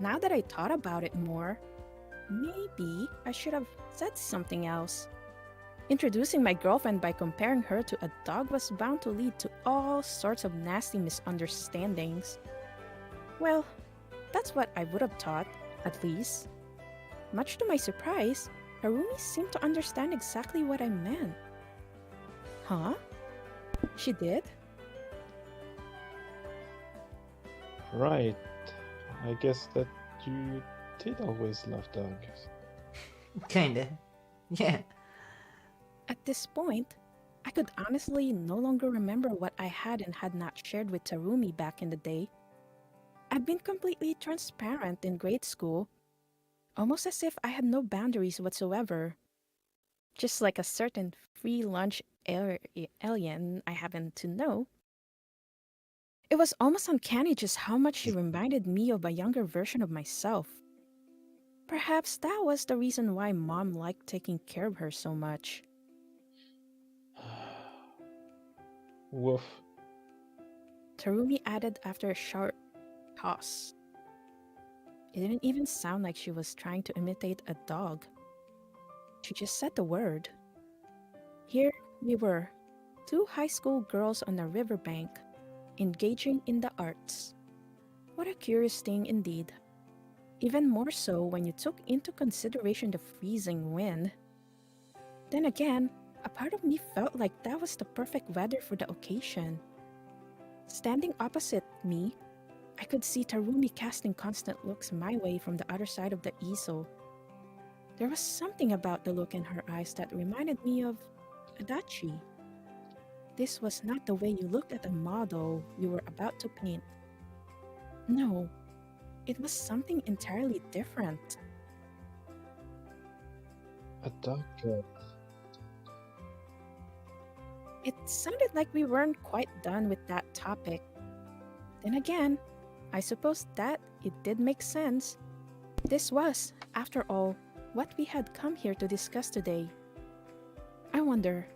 Now that I thought about it more, maybe I should have said something else. Introducing my girlfriend by comparing her to a dog was bound to lead to all sorts of nasty misunderstandings. Well, that's what I would have thought, at least. Much to my surprise, Harumi seemed to understand exactly what I meant. Huh? She did? Right. I guess that you did always love dogs. Kinda. Yeah. At this point, I could honestly no longer remember what I had and had not shared with Tarumi back in the day. I'd been completely transparent in grade school, almost as if I had no boundaries whatsoever. Just like a certain free lunch alien I happen to know. It was almost uncanny just how much she reminded me of a younger version of myself. Perhaps that was the reason why Mom liked taking care of her so much. Woof. Tarumi added after a sharp toss. It didn't even sound like she was trying to imitate a dog. She just said the word. Here we were, two high school girls on a riverbank, engaging in the arts. What a curious thing indeed. Even more so when you took into consideration the freezing wind. Then again, a part of me felt like that was the perfect weather for the occasion. Standing opposite me, I could see Tarumi casting constant looks my way from the other side of the easel. There was something about the look in her eyes that reminded me of Adachi. This was not the way you looked at a model you were about to paint. No, it was something entirely different. A dog girl. It sounded like we weren't quite done with that topic. Then again, I suppose that it did make sense. This was, after all, what we had come here to discuss today. I wonder,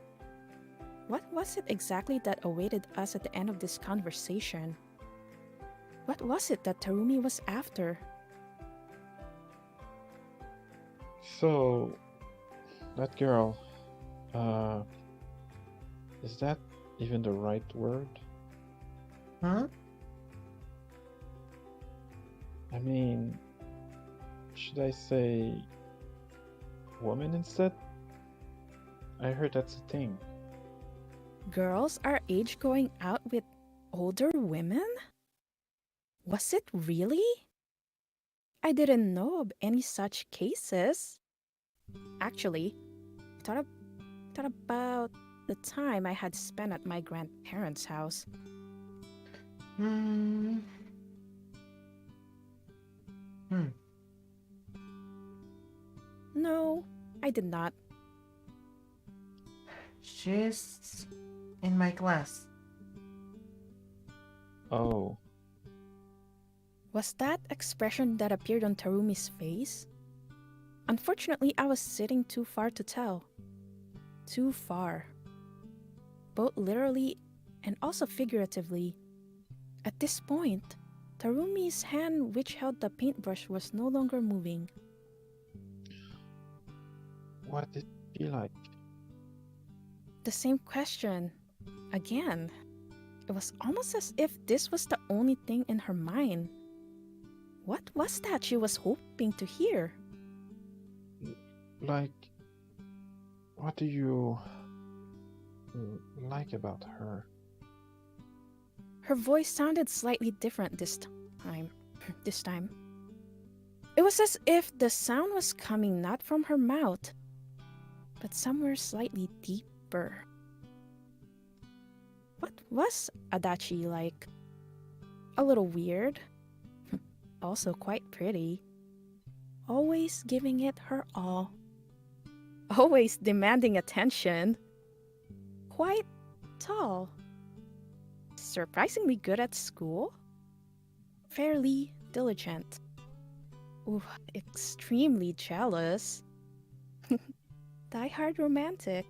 what was it exactly that awaited us at the end of this conversation? What was it that Tarumi was after? So, that girl, is that even the right word? Huh? I mean, should I say woman instead? I heard that's a thing. Girls our age going out with older women? Was it really? I didn't know of any such cases. Actually, I thought about the time I had spent at my grandparents' house. No, I did not. She's in my class. Oh, Was that expression that appeared on Tarumi's face? Unfortunately, I was sitting too far to tell. Too far. Both literally and also figuratively. At this point, Tarumi's hand which held the paintbrush was no longer moving. what did it feel like? The same question. Again. It was almost as if this was the only thing in her mind. What was that she was hoping to hear? Like, what do you like about her? Her voice sounded slightly different this time. It was as if the sound was coming not from her mouth, but somewhere slightly deeper. What was Adachi like? A little weird, also quite pretty, always giving it her all, always demanding attention, quite tall, surprisingly good at school, fairly diligent, ooh, extremely jealous, die-hard romantic,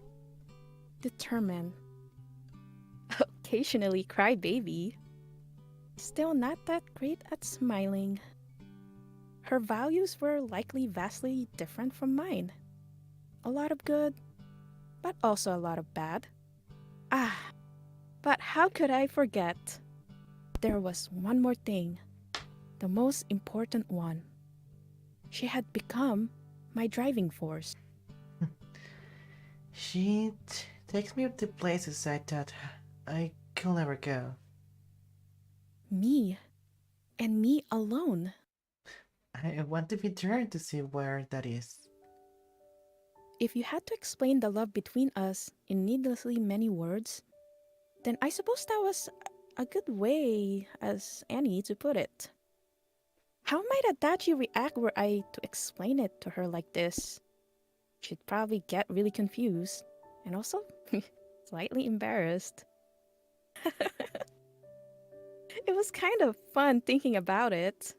determined, occasionally crybaby, still not that great at smiling. Her values were likely vastly different from mine. A lot of good, but also a lot of bad. Ah, but how could I forget? There was one more thing, the most important one. She had become my driving force. She takes me to places I thought I could never go. Me, and me alone. I want to be there to see where that is. If you had to explain the love between us in needlessly many words, then I suppose that was a good way as any to put it. How might Adachi react were I to explain it to her like this? She'd probably get really confused and also slightly embarrassed. It was kind of fun thinking about it.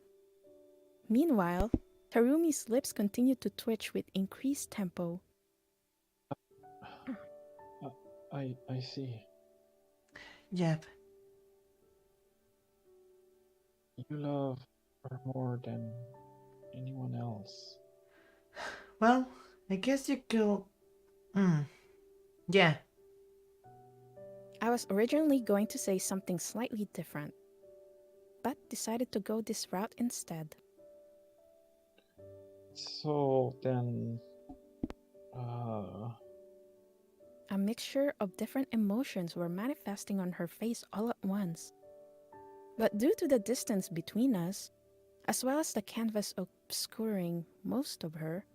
Meanwhile, Tarumi's lips continued to twitch with increased tempo. I see. Yep. You love her more than anyone else. Well, I guess you could. Yeah. I was originally going to say something slightly different, but decided to go this route instead. So then, A mixture of different emotions were manifesting on her face all at once. But due to the distance between us, as well as the canvas obscuring most of her,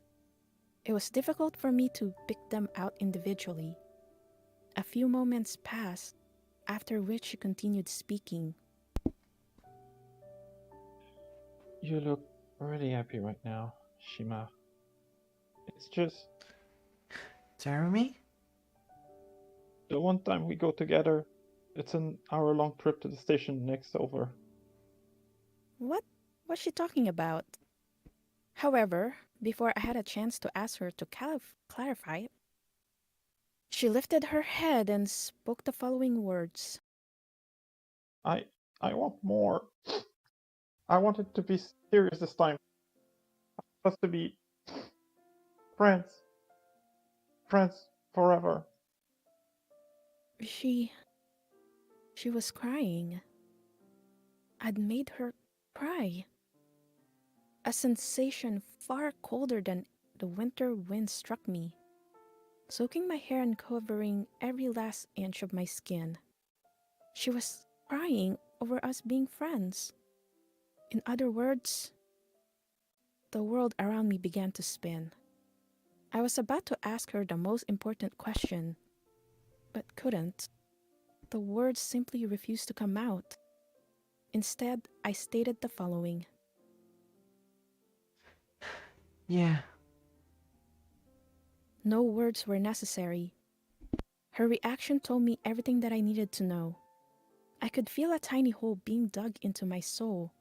it was difficult for me to pick them out individually. A few moments passed, after which she continued speaking. you look really happy right now, Shima. It's just Tarumi? the one time we go together, it's an hour-long trip to the station next over. What was she talking about? However, before I had a chance to ask her to clarify, she lifted her head and spoke the following words. I want more. I want it to be serious this time. I want us to be friends. Friends forever. She was crying. I'd made her cry. A sensation far colder than the winter wind struck me, soaking my hair and covering every last inch of my skin. She was crying over us being friends. In other words, the world around me began to spin. I was about to ask her the most important question, but couldn't. The words simply refused to come out. Instead, I stated the following. Yeah. No words were necessary. Her reaction told me everything that I needed to know. I could feel a tiny hole being dug into my soul,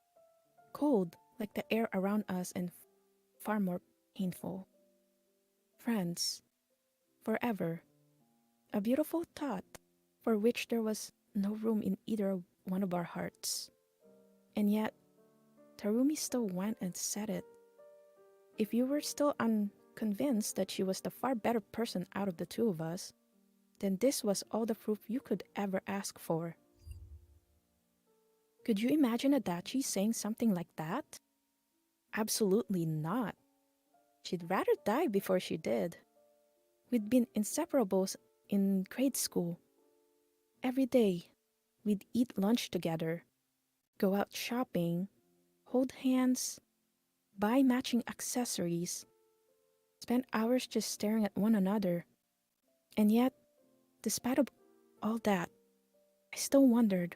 cold like the air around us and far more painful. Friends, forever. A beautiful thought for which there was no room in either one of our hearts. And yet, Tarumi still went and said it. If you were still unconvinced that she was the far better person out of the two of us, then this was all the proof you could ever ask for. Could you imagine Adachi saying something like that? Absolutely not. She'd rather die before she did. We'd been inseparables in grade school. Every day, we'd eat lunch together, go out shopping, hold hands, buy matching accessories, spend hours just staring at one another. And yet, despite of all that, I still wondered,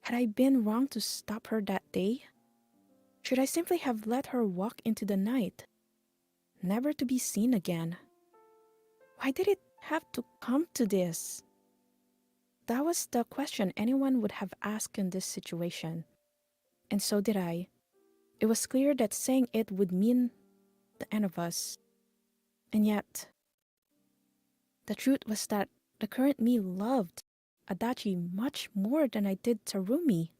had I been wrong to stop her that day? Should I simply have let her walk into the night, never to be seen again? Why did it have to come to this? That was the question anyone would have asked in this situation. And so did I. It was clear that saying it would mean the end of us. And yet, the truth was that the current me loved Adachi much more than I did Tarumi.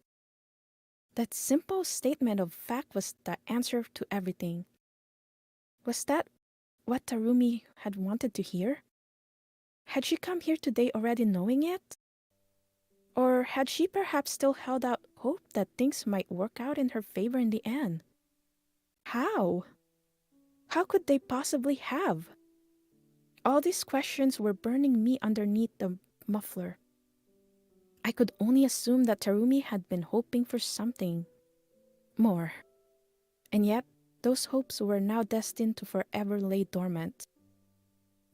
That simple statement of fact was the answer to everything. Was that what Tarumi had wanted to hear? Had she come here today already knowing it? Or had she perhaps still held out hope that things might work out in her favor in the end? How? How could they possibly have? All these questions were burning me underneath the muffler. I could only assume that Tarumi had been hoping for something more. And yet, those hopes were now destined to forever lay dormant,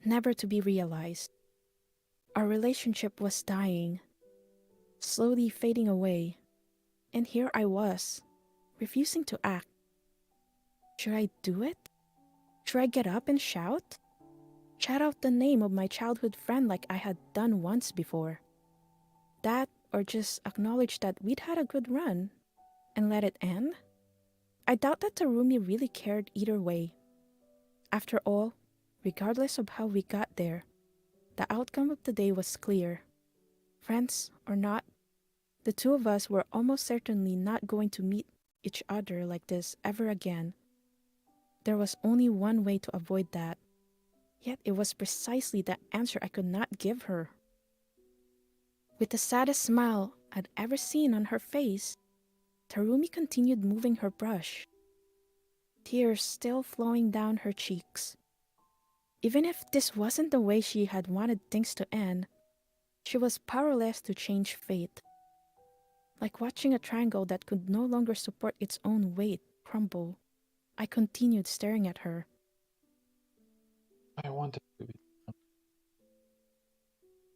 never to be realized. Our relationship was dying, slowly fading away, and here I was, refusing to act. Should I do it? Should I get up and shout? Shout out the name of my childhood friend like I had done once before? That, or just acknowledge that we'd had a good run and let it end? I doubt that Tarumi really cared either way. After all, regardless of how we got there, the outcome of the day was clear. Friends or not, the two of us were almost certainly not going to meet each other like this ever again. There was only one way to avoid that, yet it was precisely the answer I could not give her. With the saddest smile I'd ever seen on her face, Tarumi continued moving her brush, tears still flowing down her cheeks. Even if this wasn't the way she had wanted things to end, she was powerless to change fate. Like watching a triangle that could no longer support its own weight crumble, I continued staring at her. I wanted to be.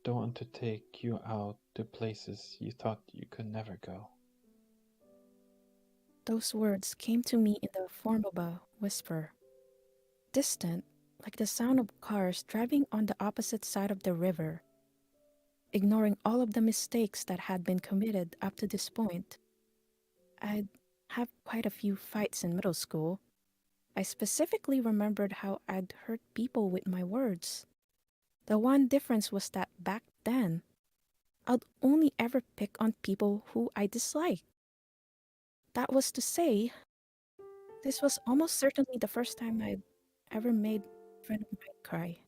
Don't want to take you out to places you thought you could never go. Those words came to me in the form of a whisper. Distant, like the sound of cars driving on the opposite side of the river. Ignoring all of the mistakes that had been committed up to this point. I'd had quite a few fights in middle school. I specifically remembered how I'd hurt people with my words. The one difference was that back then, I'd only ever pick on people who I disliked. That was to say, this was almost certainly the first time I'd ever made a friend of mine cry.